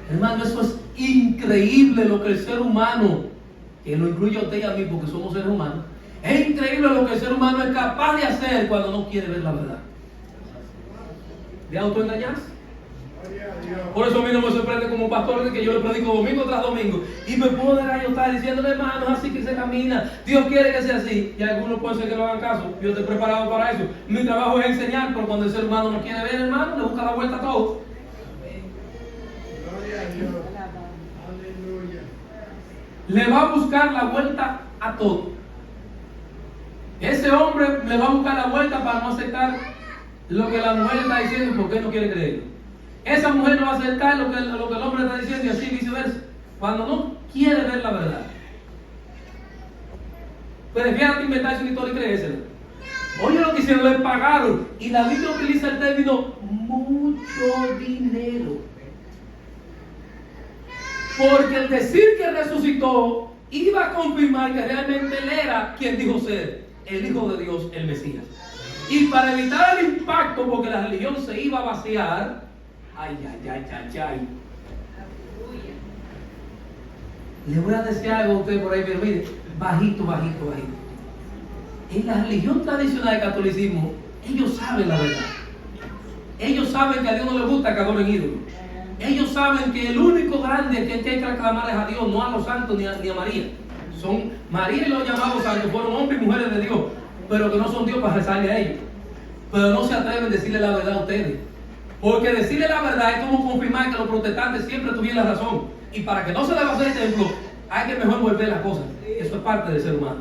Hermano, eso es increíble lo que el ser humano, que lo incluye a usted y a mí porque somos seres humanos, es increíble lo que el ser humano es capaz de hacer cuando no quiere ver la verdad. ¿De autoengañarse? Por eso a mí no me sorprende como pastor de que yo le predico domingo tras domingo y me puedo dejar yo estar diciéndole, hermano, así que se camina, Dios quiere que sea así, y algunos pueden ser que no hagan caso. Yo estoy preparado para eso. Mi trabajo es enseñar, pero cuando el ser humano no quiere ver, hermano, le busca la vuelta a todo. Gloria a Dios. Aleluya. Le va a buscar la vuelta a todo. Ese hombre le va a buscar la vuelta para no aceptar lo que la mujer está diciendo porque él no quiere creerlo. Esa mujer no va a aceptar lo que el hombre está diciendo y así viceversa. Cuando no quiere ver la verdad. Prefiere inventarse una historia y creérsela. Oye lo que hicieron, le pagaron. Y la Biblia utiliza el término mucho dinero. Porque el decir que resucitó iba a confirmar que realmente él era quien dijo ser, el Hijo de Dios, el Mesías. Y para evitar el impacto, porque la religión se iba a vaciar, ay. Le voy a decir algo a usted por ahí, pero mire, bajito. En la religión tradicional del catolicismo, ellos saben la verdad. Ellos saben que a Dios no le gusta que adoren ídolos. Ellos saben que el único grande que hay que aclamar es a Dios, no a los santos ni a María. María y los llamados santos fueron hombres y mujeres de Dios, pero que no son Dios para rezarle a ellos. Pero no se atreven a decirle la verdad a ustedes. Porque decirle la verdad es como confirmar que los protestantes siempre tuvieron la razón. Y para que no se le vacíe el templo, hay que mejor volver las cosas. Eso es parte del ser humano.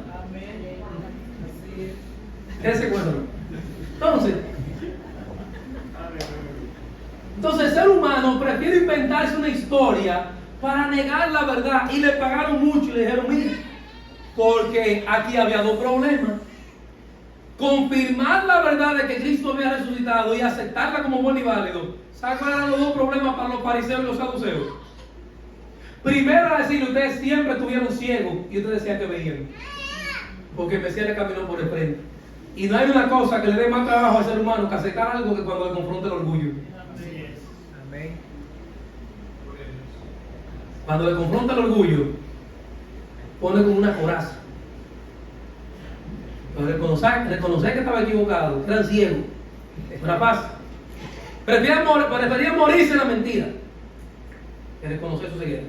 ¿Qué se cuenta? Entonces el ser humano prefiere inventarse una historia para negar la verdad. Y le pagaron mucho y le dijeron, mire, porque aquí había dos problemas. Confirmar la verdad de que Cristo había resucitado y aceptarla como bueno y válido. ¿Saben cuáles eran los dos problemas para los fariseos y los saduceos? Primero era decir, ustedes siempre estuvieron ciegos y ustedes decían que veían. Porque el Mesías le caminó por el frente. Y no hay una cosa que le dé más trabajo al ser humano que aceptar algo que cuando le confronta el orgullo. Amén. Cuando le confronta el orgullo, pone como una coraza. Pero reconocer que estaba equivocado, que eran ciegos, una paz. Preferían morirse en la mentira que reconocer su ceguera.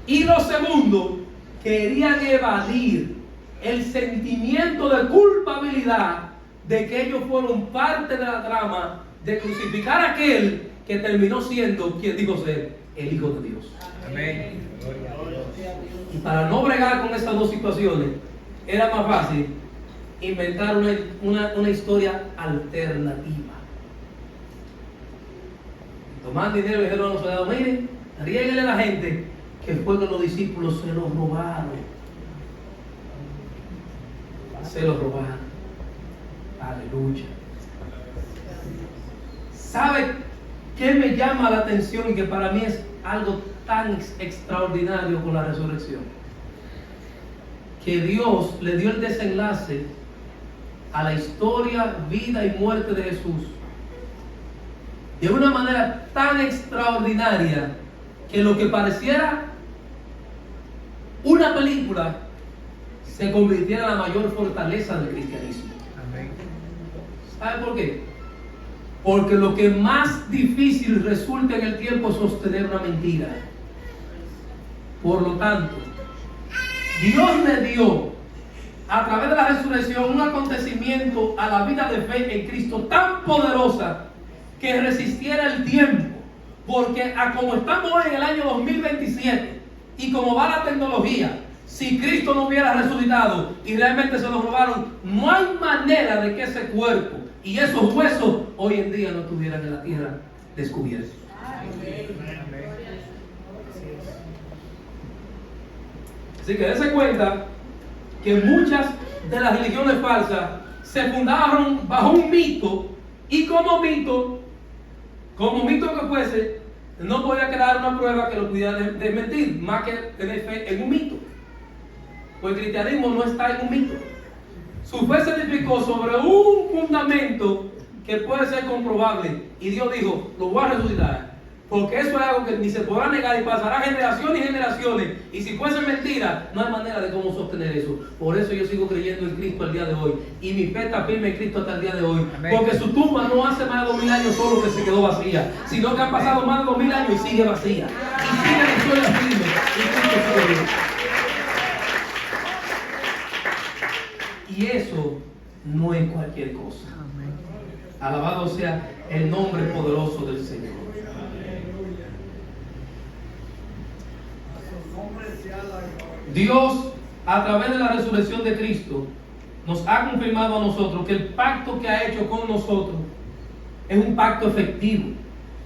Y lo segundo, querían evadir el sentimiento de culpabilidad de que ellos fueron parte de la trama de crucificar a aquel que terminó siendo quien dijo ser el Hijo de Dios. Amén. Y para no bregar con esas dos situaciones, era más fácil inventar una historia alternativa. Tomaban dinero y dijeron a los soldados, miren, riéguenle a la gente que fue que los discípulos se los robaron. Se los robaron. Aleluya. ¿Sabe qué me llama la atención y que para mí es algo tan extraordinario con la resurrección? Que Dios le dio el desenlace a la historia, vida y muerte de Jesús de una manera tan extraordinaria que lo que pareciera una película se convirtiera en la mayor fortaleza del cristianismo. Amén. ¿Sabe por qué? Porque lo que más difícil resulta en el tiempo es sostener una mentira. Por lo tanto, Dios le dio a través de la resurrección un acontecimiento a la vida de fe en Cristo tan poderosa que resistiera el tiempo. Porque a como estamos hoy en el año 2027 y como va la tecnología, si Cristo no hubiera resucitado y realmente se lo robaron, no hay manera de que ese cuerpo y esos huesos hoy en día no estuvieran en la tierra descubiertos. Así que dése cuenta que muchas de las religiones falsas se fundaron bajo un mito, y como mito que fuese, no podía quedar una prueba que lo pudiera desmentir, más que tener fe en un mito. Pues el cristianismo no está en un mito. Su fe se edificó sobre un fundamento que puede ser comprobable. Y Dios dijo, lo voy a resucitar. Porque eso es algo que ni se podrá negar y pasará generaciones y generaciones. Y si fuese mentira, no hay manera de cómo sostener eso. Por eso yo sigo creyendo en Cristo al día de hoy. Y mi fe está firme en Cristo hasta el día de hoy. Amén. Porque su tumba no hace más de 2000 años solo que se quedó vacía, sino que han pasado más de 2000 años y sigue vacía. Y sigue en el suelo firme. Y Cristo sigue vivo. Y eso no es cualquier cosa. Alabado sea el nombre poderoso del Señor. Dios, a través de la resurrección de Cristo, nos ha confirmado a nosotros que el pacto que ha hecho con nosotros es un pacto efectivo.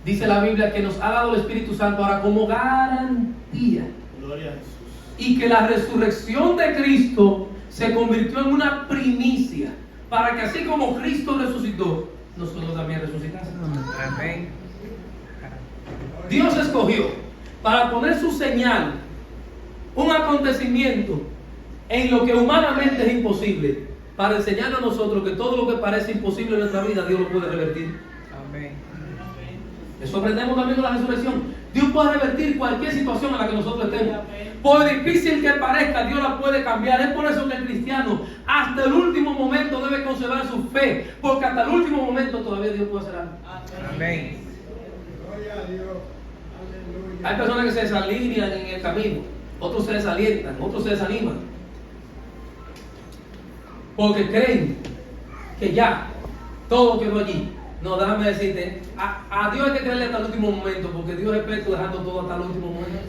Dice la Biblia que nos ha dado el Espíritu Santo ahora como garantía. Gloria a Jesús. Y que la resurrección de Cristo se convirtió en una primicia, para que así como Cristo resucitó, nosotros también resucitásemos. Amén. Dios escogió para poner su señal, un acontecimiento en lo que humanamente es imposible, para enseñarnos a nosotros que todo lo que parece imposible en nuestra vida, Dios lo puede revertir. Amén. Eso aprendemos también con la resurrección. Dios puede revertir cualquier situación en la que nosotros estemos. Por difícil que parezca, Dios la puede cambiar. Es por eso que el cristiano hasta el último momento debe conservar su fe, porque hasta el último momento todavía Dios puede hacer algo. Amén. Gloria a Dios. Aleluya. Hay personas que se desalinean en el camino, otros se desalientan, otros se desaniman, porque creen que ya todo quedó allí. No, déjame decirte, a Dios hay que creerle hasta el último momento, porque Dios es experto dejando todo hasta el último momento.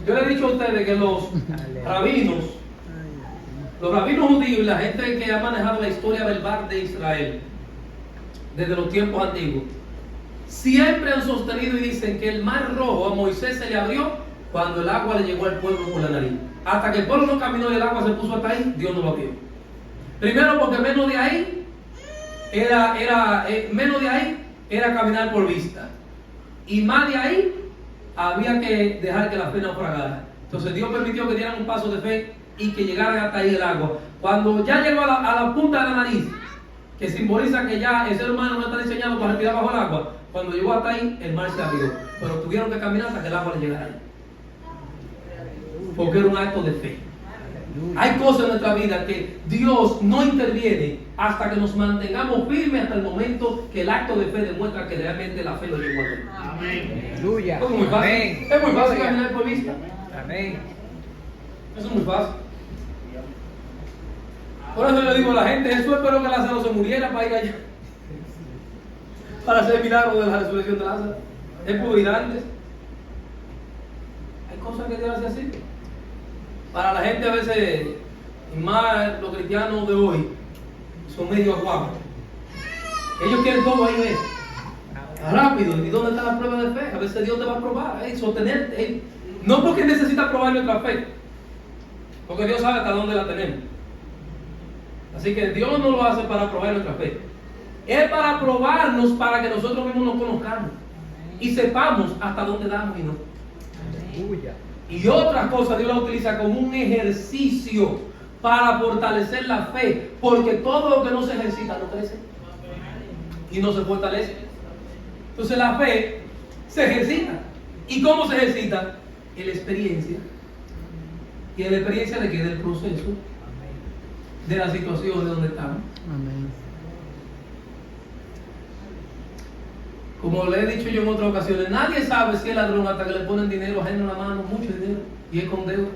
Yo le he dicho a ustedes que los rabinos judíos y la gente que ha manejado la historia verbal de Israel desde los tiempos antiguos, siempre han sostenido y dicen que el mar rojo a Moisés se le abrió cuando el agua le llegó al pueblo por la nariz. Hasta que el pueblo no caminó y el agua se puso hasta ahí, Dios no lo abrió. Primero porque menos de ahí era caminar por vista. Y más de ahí había que dejar que la fe naufragara. Entonces Dios permitió que dieran un paso de fe y que llegaran hasta ahí el agua. Cuando ya llegó a la punta de la nariz, que simboliza que ya el ser humano no está diseñado para respirar bajo el agua, cuando llegó hasta ahí, el mar se abrió. Pero tuvieron que caminar hasta que el agua le llegara ahí. Porque era un acto de fe. Hay cosas en nuestra vida que Dios no interviene hasta que nos mantengamos firmes hasta el momento que el acto de fe demuestra que realmente la fe lo llevó a Dios. Amén. Aleluya. Eso es muy fácil. Amén. Es muy fácil Gloria. caminar por vista. Amén. Eso es muy fácil. Por eso le digo a la gente, Jesús esperó que Lázaro se muriera para ir allá, para hacer el milagro de la resurrección de Lázaro. Él pudo ir antes. Hay cosas que Dios hace así. Para la gente a veces, y más los cristianos de hoy, son medio aguados. Ellos quieren todo ahí, ¿ves? Rápido. ¿Y dónde está la prueba de fe? A veces Dios te va a probar, sostenerte. No porque necesita probar nuestra fe, porque Dios sabe hasta dónde la tenemos. Así que Dios no lo hace para probar nuestra fe. Es para probarnos, para que nosotros mismos nos conozcamos y sepamos hasta dónde damos y no. Aleluya. Y otras cosas Dios la utiliza como un ejercicio para fortalecer la fe, porque todo lo que no se ejercita no crece y no se fortalece. Entonces la fe se ejercita. ¿Y cómo se ejercita? En la experiencia. ¿Y en la experiencia de qué? Del proceso, de la situación de donde estamos. Como le he dicho yo en otras ocasiones, nadie sabe si es ladrón hasta que le ponen dinero ajeno en la mano, mucho dinero, y es con deuda.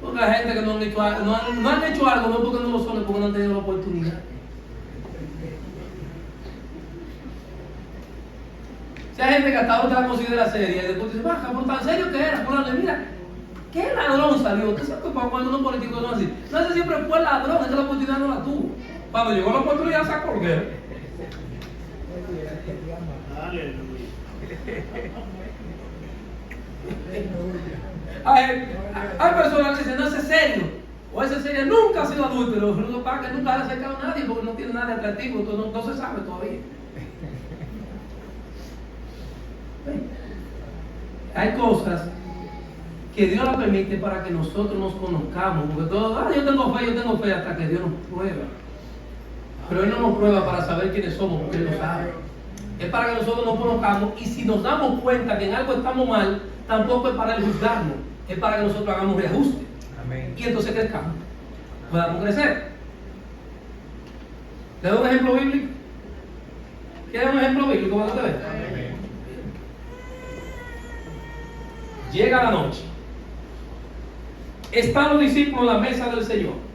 Porque la gente que no han hecho algo, no han hecho algo, no porque no lo son, es porque no han tenido la oportunidad. Si hay gente que hasta ahora la considera seria y después dice, baja, por tan serio que era, fulano, mira, ¿qué ladrón salió? ¿Usted sabe que cuando unos políticos no así? No ese siempre fue ladrón, esa la oportunidad no la tuvo. Cuando llegó la oportunidad sacó lo que era. Aleluya. Hay personas que dicen, no, ese es serio. O ese serio nunca ha sido adúltero. Lo que pasa es que nunca le ha acercado a nadie porque no tiene nada de atractivo, entonces no se sabe todavía. Hay cosas que Dios la permite para que nosotros nos conozcamos. Porque todos, yo tengo fe, hasta que Dios nos prueba. Pero Él no nos prueba para saber quiénes somos, porque Él lo sabe. Es para que nosotros nos conozcamos, y si nos damos cuenta que en algo estamos mal, tampoco es para Él juzgarnos, es para que nosotros hagamos reajuste. Amén. Y entonces crezcamos, podamos crecer. ¿Le doy un ejemplo bíblico? ¿Quieres un ejemplo bíblico para que veas? Llega la noche. Están los discípulos en la mesa del Señor.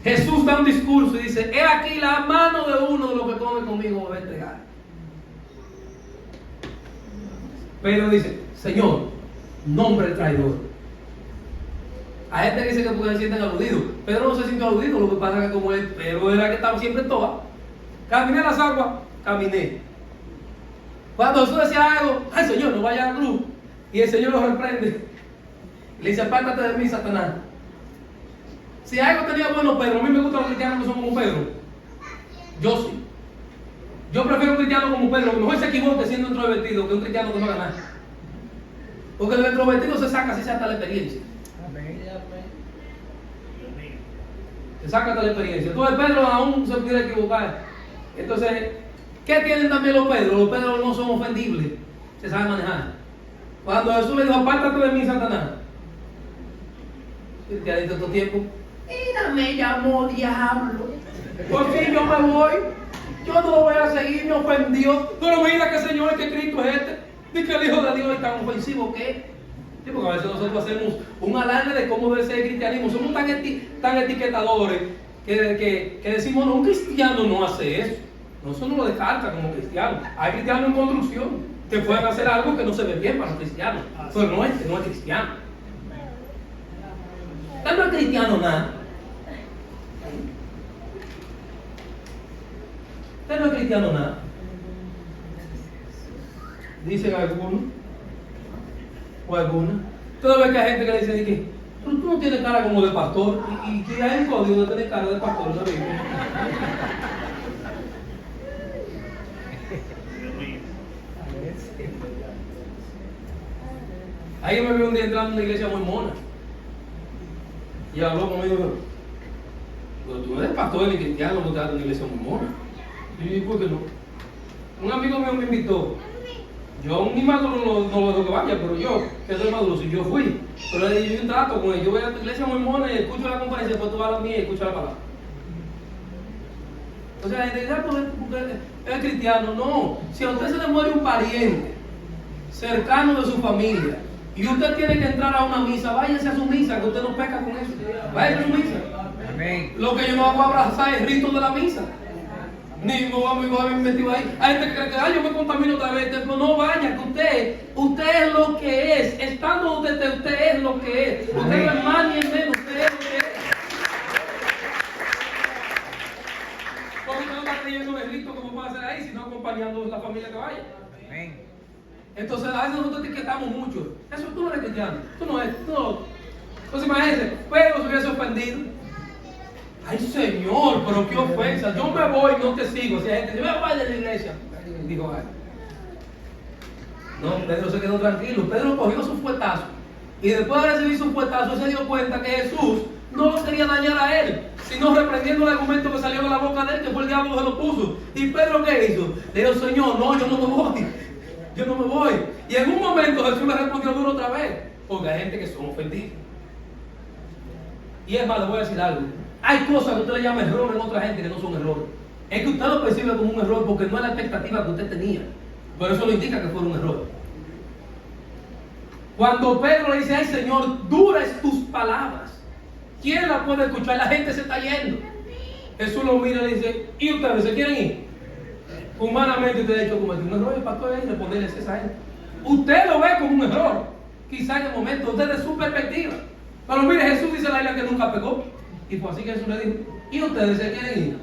Jesús da un discurso y dice: he aquí la mano de uno de los que come conmigo me va a entregar. Pedro dice: Señor, nombre el traidor. Hay gente que dice que porque se sienten aludidos. Pedro no se sintió aludido, lo que pasa es que como él, Pedro era que estaba siempre en todas. Caminé las aguas, caminé. Cuando Jesús decía algo: ay Señor, no vaya a la cruz, y el Señor lo reprende, le dice: apártate de mí, Satanás. Si algo tenía bueno Pedro, a mí me gustan los cristianos que son como Pedro. Yo sí. Yo prefiero un cristiano como Pedro, que mejor se equivoque siendo introvertido que un cristiano que no haga nada. Porque el introvertido se saca, así se hasta la experiencia. Amén. Se saca hasta la experiencia. Entonces Pedro aún se pudiera equivocar. Entonces, ¿qué tienen también los Pedros? Los Pedros no son ofendibles, se saben manejar. Cuando Jesús le dijo: apártate de mí, Satanás, ¿qué ha dicho todo tiempo? Mira, me llamó diablo. Por fin yo me voy. Yo no lo voy a seguir, me ofendió. Pero mira que Señor, que Cristo es este. Dice que el Hijo de Dios es tan ofensivo que es. Sí, porque a veces nosotros hacemos un alarde de cómo debe ser el cristianismo. Somos tan etiquetadores que decimos: no, un cristiano no hace eso. No, eso no lo descarta como cristiano. Hay cristianos en construcción que pueden hacer algo que no se ve bien para los cristianos. Pero no es cristiano. Usted no es cristiano nada. Usted no es cristiano nada. Dicen algunos o algunas. Usted ve que hay gente que le dice que tú no tienes cara como de pastor, y que hay un código de tener cara de pastor en la Biblia. Ahí me vi un día entrando en una iglesia muy mona y habló conmigo: pero tú no eres pastor ni cristiano, no te das en una iglesia muy mona. Y yo dije: ¿por qué no? Un amigo mío me invitó. Yo ni maduro no lo dejo que vaya, pero yo, que soy maduro, si yo fui. Pero le di un trato con él: yo voy a tu iglesia muy mona y escucho la conferencia, después tú vas a la mía y escuchas la palabra. Entonces la gente dice: porque es cristiano. No, si a usted se le muere un pariente cercano de su familia y usted tiene que entrar a una misa, váyase a su misa, que usted no peca con eso. Váyase a su misa. Amén. Lo que yo no hago es abrazar el rito de la misa. Ni me voy a metido ahí. Hay gente que cree que yo me contamino otra vez. Pero no vaya, que usted es lo que es. Estando usted es lo que es. Usted no es más ni es menos, usted es lo que es. Porque usted no está creyendo en el rito como puede hacer ahí, sino acompañando a la familia que vaya. Amén. Entonces a veces nosotros etiquetamos mucho. Eso tú no eres cristiano. Tú no eres. No. Entonces imagínense, Pedro se hubiese ofendido. Ay Señor, pero qué ofensa. Yo me voy, no te sigo. Si hay gente que dice: me voy de la iglesia. Dijo: ay. No, Pedro se quedó tranquilo. Pedro cogió su fuetazo. Y después de recibir su fuetazo, se dio cuenta que Jesús no lo quería dañar a él, sino reprendiendo el argumento que salió de la boca de él, que fue el diablo que se lo puso. ¿Y Pedro qué hizo? Le dijo: Señor, no, yo no me voy. Yo no me voy. Y en un momento Jesús le respondió duro otra vez. Porque hay gente que son ofendidos. Y es más, le voy a decir algo. Hay cosas que usted le llama error en otra gente que no son errores. Es que usted lo percibe como un error porque no es la expectativa que usted tenía. Pero eso no indica que fuera un error. Cuando Pedro le dice: ay Señor, duras tus palabras, ¿quién la puede escuchar? La gente se está yendo. Jesús lo mira y le dice: ¿y ustedes se quieren ir? Humanamente usted ha hecho cometer un error. El pastor es responderle a esa gente. Usted lo ve como un error, quizá en el momento, desde su perspectiva. Pero mire, Jesús dice en la Biblia que nunca pecó. Y fue así que Jesús le dijo: ¿y ustedes se quieren ir?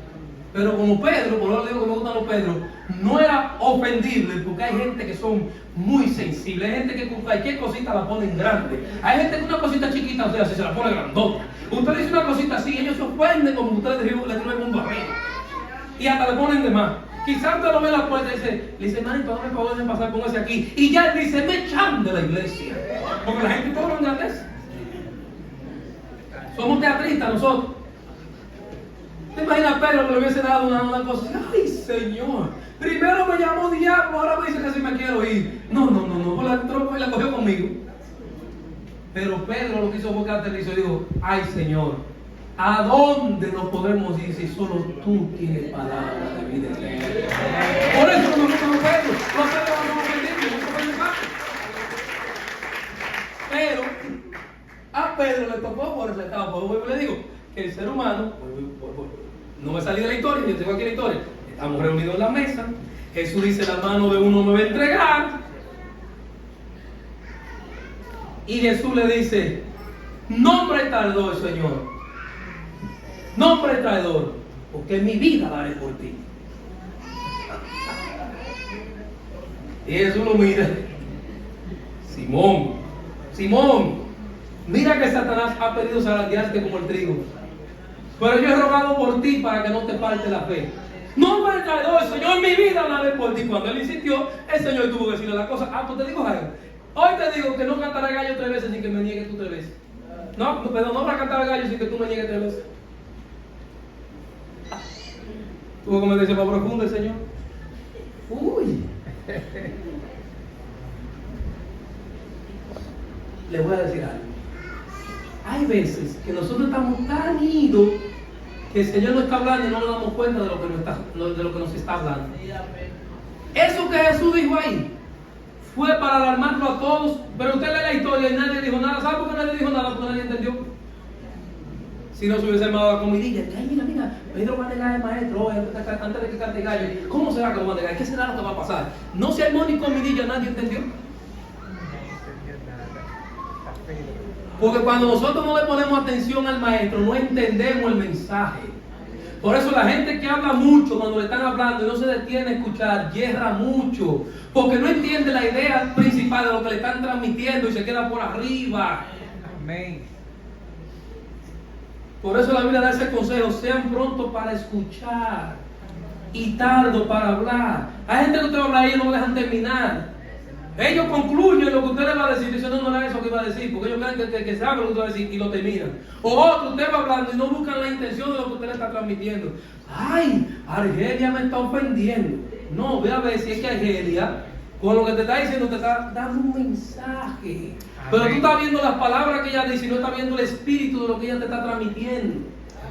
Pero como Pedro, por eso digo que me gustan los Pedros, no era ofendible, porque hay gente que son muy sensibles. Hay gente que con cualquier cosita la ponen grande. Hay gente que una cosita chiquita, o sea, si se la pone grandota. Usted dice una cosita así, ellos se ofenden como ustedes le tiran el mundo arriba. Y hasta le ponen de más. Quizás usted lo ve en la puerta y dice, hermanito, no me pueden pasar con ese aquí. Y ya él dice, me echan de la iglesia. Porque la gente todo lo engrandece. Somos teatristas nosotros. ¿Te imaginas a Pedro que le hubiese dado una cosa así? Ay, Señor, primero me llamó diablo, ahora me dice que si me quiero ir. No, pues la entró y la cogió conmigo. Pero Pedro lo que hizo fue que aterrizó y dijo, ay, Señor, ¿a dónde nos podemos ir si solo tú tienes palabra de vida eterna? Por eso no nos como Pedro. Los Pedro no nos ofendimos, no se parte. Pero a Pedro le tocó por el estado. Pues le digo que el ser humano, no me salí de la historia, yo tengo aquí la historia. Estamos reunidos en la mesa. Jesús dice, la mano de uno me va a entregar. Y Jesús le dice, nombre traidor, Señor. Nombre traidor, porque mi vida daré por ti. Y Jesús lo mira. Simón, mira que Satanás ha pedido zarandearte como el trigo. Pero yo he rogado por ti para que no te falte la fe. Nombre traidor, Señor, mi vida daré por ti. Cuando él insistió, el Señor tuvo que decirle la cosa. Pues te digo algo. Hoy te digo que no cantará gallo 3 veces sin que me niegues tú 3 veces. No, perdón, no para cantar gallo sin que tú me niegues 3 veces. Tuvo que meterse más profundo el Señor. Uy. Le voy a decir algo. Hay veces que nosotros estamos tan idos que el Señor nos está hablando y no nos damos cuenta de lo que nos está hablando. Eso que Jesús dijo ahí fue para alarmarlo a todos, pero usted lee la historia y nadie dijo nada. ¿Sabe por qué nadie dijo nada? Porque nadie entendió. Si no se hubiese armado la comidilla, ay, mira, Pedro va a negar al maestro antes de que cante gallo. ¿Cómo será que lo va a negar? ¿Qué será lo que va a pasar? No se armó ni comidilla, nadie entendió. Porque cuando nosotros no le ponemos atención al maestro, no entendemos el mensaje. Por eso la gente que habla mucho cuando le están hablando y no se detiene a escuchar, yerra mucho. Porque no entiende la idea principal de lo que le están transmitiendo y se queda por arriba. Amén. Por eso la Biblia da ese consejo, sean prontos para escuchar y tardo para hablar. Hay gente que usted habla ahí y no lo dejan terminar. Ellos concluyen lo que usted le va a decir, diciendo no era eso que iba a decir, porque ellos creen que sabe lo que usted va a decir y lo terminan. O otro, usted va hablando y no buscan la intención de lo que usted le está transmitiendo. Ay, Argelia me está ofendiendo. No, ve a ver si es que Argelia, con lo que te está diciendo, te está dando un mensaje. Pero tú estás viendo las palabras que ella dice y no estás viendo el espíritu de lo que ella te está transmitiendo.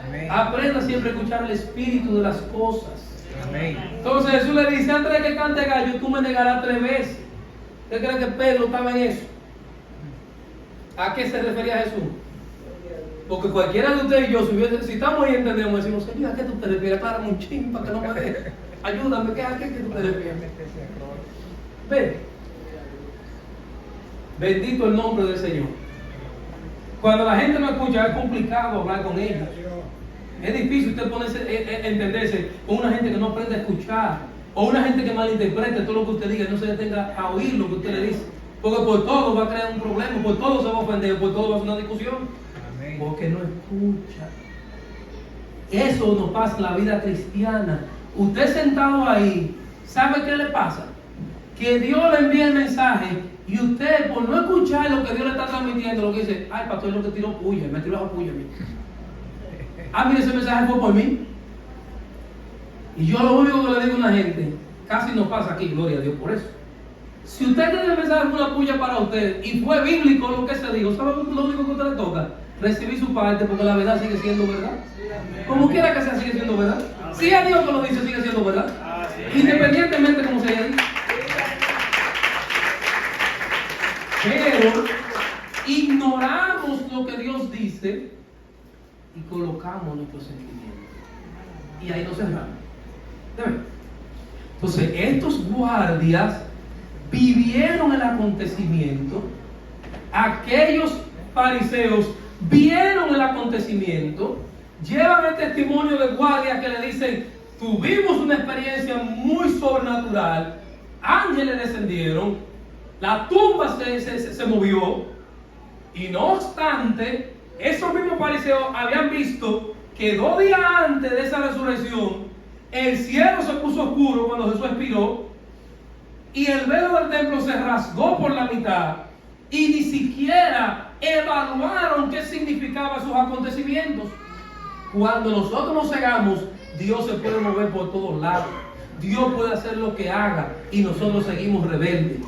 Amén. Aprenda siempre a escuchar el espíritu de las cosas. Amén. Entonces Jesús le dice, antes de que cante gallo, tú me negarás 3 veces. ¿Usted cree que Pedro estaba en eso? ¿A qué se refería Jesús? Porque cualquiera de ustedes y yo, si estamos ahí entendemos, decimos, Señor, ¿a qué tú te refieres? Aclárame un chin para que no me deje. Ayúdame, ¿a qué tú te refieres? Ve. Bendito el nombre del Señor. Cuando la gente no escucha, es complicado hablar con ellos. Es difícil usted entenderse con una gente que no aprende a escuchar. O una gente que malinterprete todo lo que usted diga y no se detenga a oír lo que usted le dice. Porque por todo va a crear un problema, por todo se va a ofender, por todo va a ser una discusión. Amén. Porque no escucha. Eso nos pasa en la vida cristiana. Usted sentado ahí, ¿sabe qué le pasa? Que Dios le envía el mensaje y usted, por no escuchar lo que Dios le está transmitiendo, lo que dice, ay, pastor, es lo que tiró puya, me tiró la puya a mí. Ah, mire, ese mensaje fue por mí. Y yo lo único que le digo a una gente, casi no pasa aquí, gloria a Dios por eso. Si usted tiene el mensaje de una puya para usted y fue bíblico lo que se dijo, ¿sabe lo único que a usted le toca? Recibir su parte, porque la verdad sigue siendo verdad. Como quiera que sea, sigue siendo verdad. Si a Dios que lo dice, sigue siendo verdad. Independientemente como se haya dicho. Pero ignoramos lo que Dios dice y colocamos nuestros sentimientos. Y ahí nos cerramos. Entonces, estos guardias vivieron el acontecimiento. Aquellos fariseos vieron el acontecimiento. Llevan el testimonio de guardias que le dicen: tuvimos una experiencia muy sobrenatural. Ángeles descendieron. La tumba se movió. Y no obstante, esos mismos fariseos habían visto que 2 días antes de esa resurrección, el cielo se puso oscuro cuando Jesús expiró, y el velo del templo se rasgó por la mitad, y ni siquiera evaluaron qué significaban sus acontecimientos. Cuando nosotros nos cegamos, Dios se puede mover por todos lados. Dios puede hacer lo que haga y nosotros seguimos rebeldes.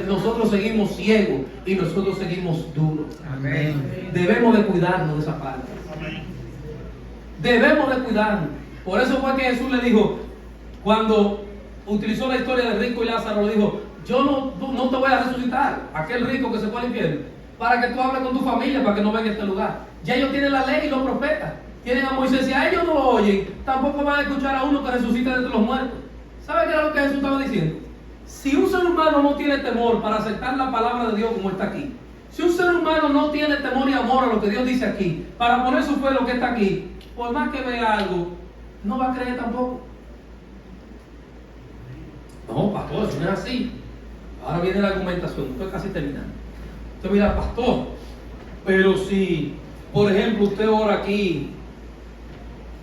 Nosotros seguimos ciegos y nosotros seguimos duros. Amén. Debemos de cuidarnos de esa parte. Amén. Debemos de cuidarnos. Por eso fue que Jesús le dijo, cuando utilizó la historia del rico y Lázaro, le dijo, yo no te voy a resucitar, aquel rico que se fue al infierno, para que tú hables con tu familia, para que no venga a este lugar. Ya ellos tienen la ley y los profetas. Tienen a Moisés, si a ellos no lo oyen, tampoco van a escuchar a uno que resucita de entre los muertos. ¿Sabe qué era lo que Jesús estaba diciendo? Si un ser humano no tiene temor para aceptar la palabra de Dios como está aquí, si un ser humano no tiene temor y amor a lo que Dios dice aquí, para poner su fe en lo que está aquí, por más que vea algo, no va a creer tampoco. No, pastor, eso no es así. Ahora viene la argumentación, estoy casi terminando. Usted mira, pastor, pero si, por ejemplo, usted ora aquí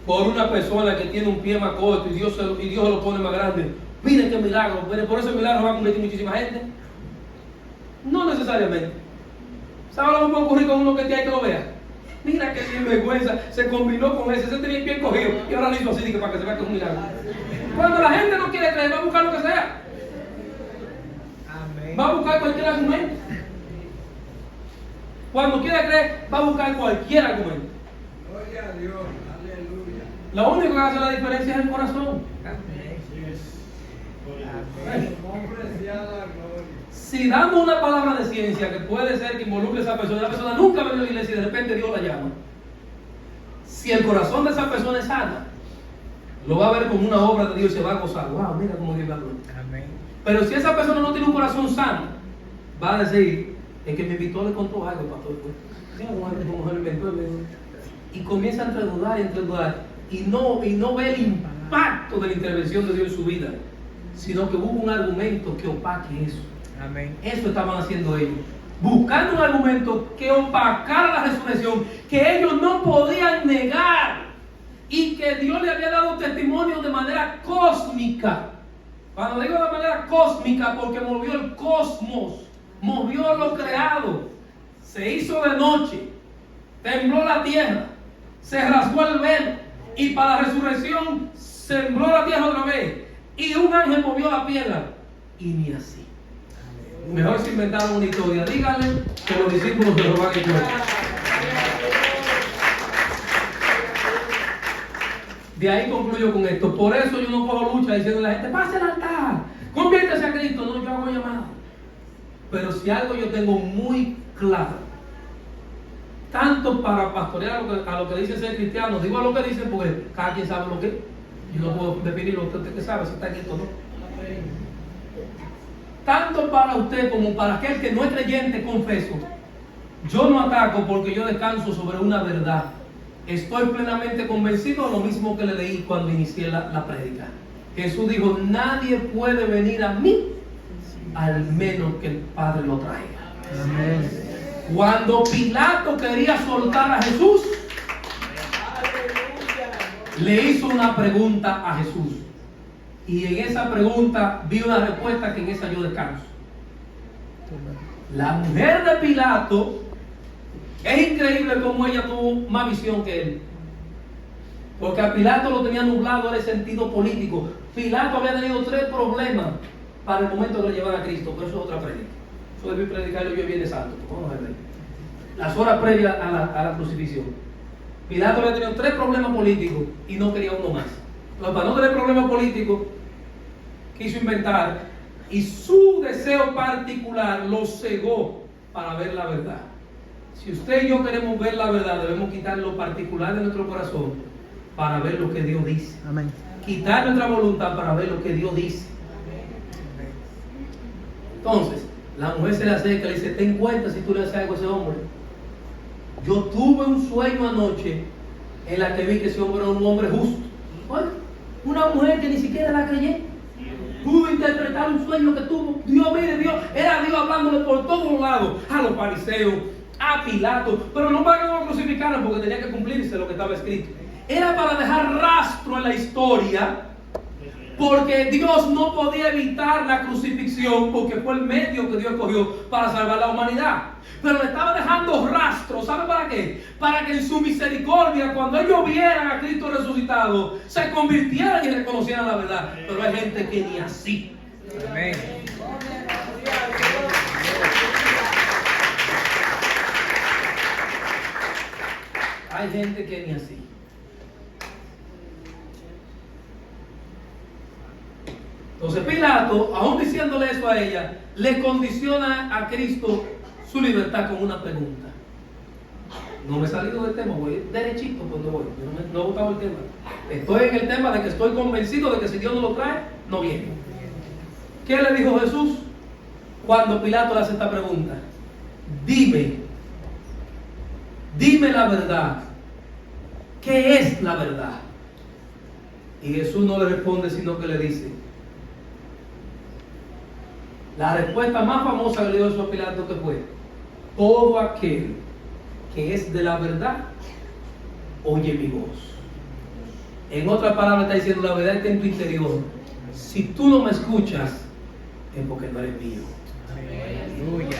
por una persona que tiene un pie más corto y Dios lo pone más grande, miren qué milagro, por eso el milagro va a convertir muchísima gente. No necesariamente. ¿Sabe lo que puede ocurrir con uno que hay que lo vea? Mira que sinvergüenza, se combinó con ese tenía el pie cogido y ahora lo hizo así para que se vea que es un milagro. Cuando la gente no quiere creer, va a buscar lo que sea. Amén. Va a buscar cualquier argumento. Cuando quiere creer, va a buscar cualquier argumento. Gloria a Dios. Aleluya. Lo único que hace la diferencia es el corazón. Amén. Amén. Hombre sea la gloria. Si damos una palabra de ciencia que puede ser que involucre a esa persona, la persona nunca ha venido a la iglesia y de repente Dios la llama. Si el corazón de esa persona es sana, lo va a ver como una obra de Dios y se va a gozar. Wow, mira cómo Dios habló. Amén. Pero si esa persona no tiene un corazón sano, va a decir, el que me invitó le contó algo, pastor. Y comienza entre dudar y no ve el impacto de la intervención de Dios en su vida, sino que busca un argumento que opaque eso. Amén. Eso estaban haciendo ellos, buscando un argumento que opacara la resurrección, que ellos no podían negar y que Dios le había dado testimonio de manera cósmica. Cuando digo de manera cósmica, porque movió el cosmos, movió lo creado, se hizo de noche, tembló la tierra, se rasgó el velo y para la resurrección sembró la tierra otra vez y un ángel movió la piedra y ni así. Mejor se inventaron una historia. Díganle que los discípulos se lo van a encontrar. De ahí concluyo con esto. Por eso yo no cojo lucha diciendo a la gente, pase al altar, conviértase a Cristo. No, yo hago llamada. Pero si algo yo tengo muy claro, tanto para pastorear a lo que dicen ser cristianos, digo a lo que dicen porque cada quien sabe lo que es. Yo no puedo definirlo, usted que sabe si está quieto o no. Tanto para usted como para aquel que no es creyente, confeso, yo no ataco porque yo descanso sobre una verdad. Estoy plenamente convencido de lo mismo que le leí cuando inicié la prédica. Jesús dijo, nadie puede venir a mí al menos que el Padre lo traiga. Amén. Cuando Pilato quería soltar a Jesús, le hizo una pregunta a Jesús. Y en esa pregunta vi una respuesta que en esa yo descanso. La mujer de Pilato, es increíble cómo ella tuvo más visión que él. Porque a Pilato lo tenía nublado en el sentido político. Pilato había tenido 3 problemas para el momento de llevar a Cristo, pero eso es otra prédica. Eso debí predicarlo yo en Viernes Santo. Vamos a ver. Las horas previas a la crucifixión. Pilato había tenido 3 problemas políticos y no quería uno más. Pero para no tener problemas políticos, quiso inventar y su deseo particular lo cegó para ver la verdad. Si usted y yo queremos ver la verdad, debemos quitar lo particular de nuestro corazón para ver lo que Dios dice. Amén. Quitar nuestra voluntad para ver lo que Dios dice. Entonces, la mujer se le acerca y le dice, ten cuenta si tú le haces algo a ese hombre. Yo tuve un sueño anoche en la que vi que ese hombre era un hombre justo. Oye, una mujer que ni siquiera la creyó pudo interpretar un sueño que tuvo. Dios, mire, Dios, era Dios hablándole por todos lados, a los fariseos, a Pilato, pero no para que lo crucificaran porque tenía que cumplirse lo que estaba escrito. Era para dejar rastro en la historia Porque Dios no podía evitar la crucifixión porque fue el medio que Dios escogió para salvar la humanidad. Pero le estaba dejando rastros. ¿Sabe para qué? Para que en su misericordia, cuando ellos vieran a Cristo resucitado, se convirtieran y reconocieran la verdad. Pero hay gente que ni así. Amén. Hay gente que ni así. Entonces Pilato, aún diciéndole eso a ella, le condiciona a Cristo su libertad con una pregunta. No me he salido del tema, voy derechito cuando voy. Yo no he botado el tema. Estoy en el tema de que estoy convencido de que si Dios no lo trae, no viene. ¿Qué le dijo Jesús cuando Pilato le hace esta pregunta? Dime la verdad. ¿Qué es la verdad? Y Jesús no le responde, sino que le dice, la respuesta más famosa que le dio Jesús a Pilato, que fue: todo aquel que es de la verdad, oye mi voz. En otras palabras está diciendo, la verdad está en tu interior. Si tú no me escuchas, es porque no eres mío. Aleluya.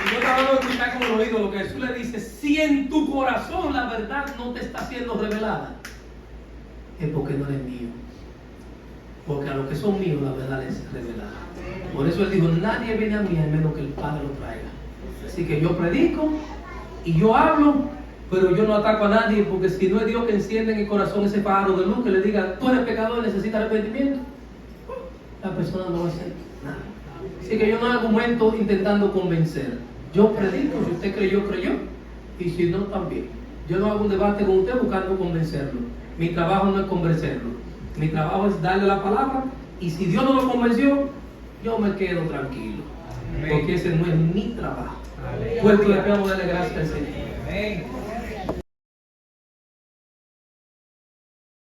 Y yo acabo de escuchar como lo oído lo que Jesús le dice: si en tu corazón la verdad no te está siendo revelada, es porque no eres mío. Porque a los que son míos la verdad les es revelada. Por eso él dijo, nadie viene a mí a menos que el Padre lo traiga. Así que yo predico y yo hablo, pero yo no ataco a nadie, porque si no es Dios que enciende en el corazón ese faro de luz que le diga, tú eres pecador y necesitas arrepentimiento, la persona no va a hacer nada. Así que yo no argumento intentando convencer. Yo predico, si usted creyó, creyó, y si no, también. Yo no hago un debate con usted buscando convencerlo. Mi trabajo no es convencerlo. Mi trabajo es darle la palabra, y si Dios no lo convenció, yo me quedo tranquilo. Amén. Porque ese no es mi trabajo. Aleluya. Pues le pedimos darle gracias al Señor. Amén.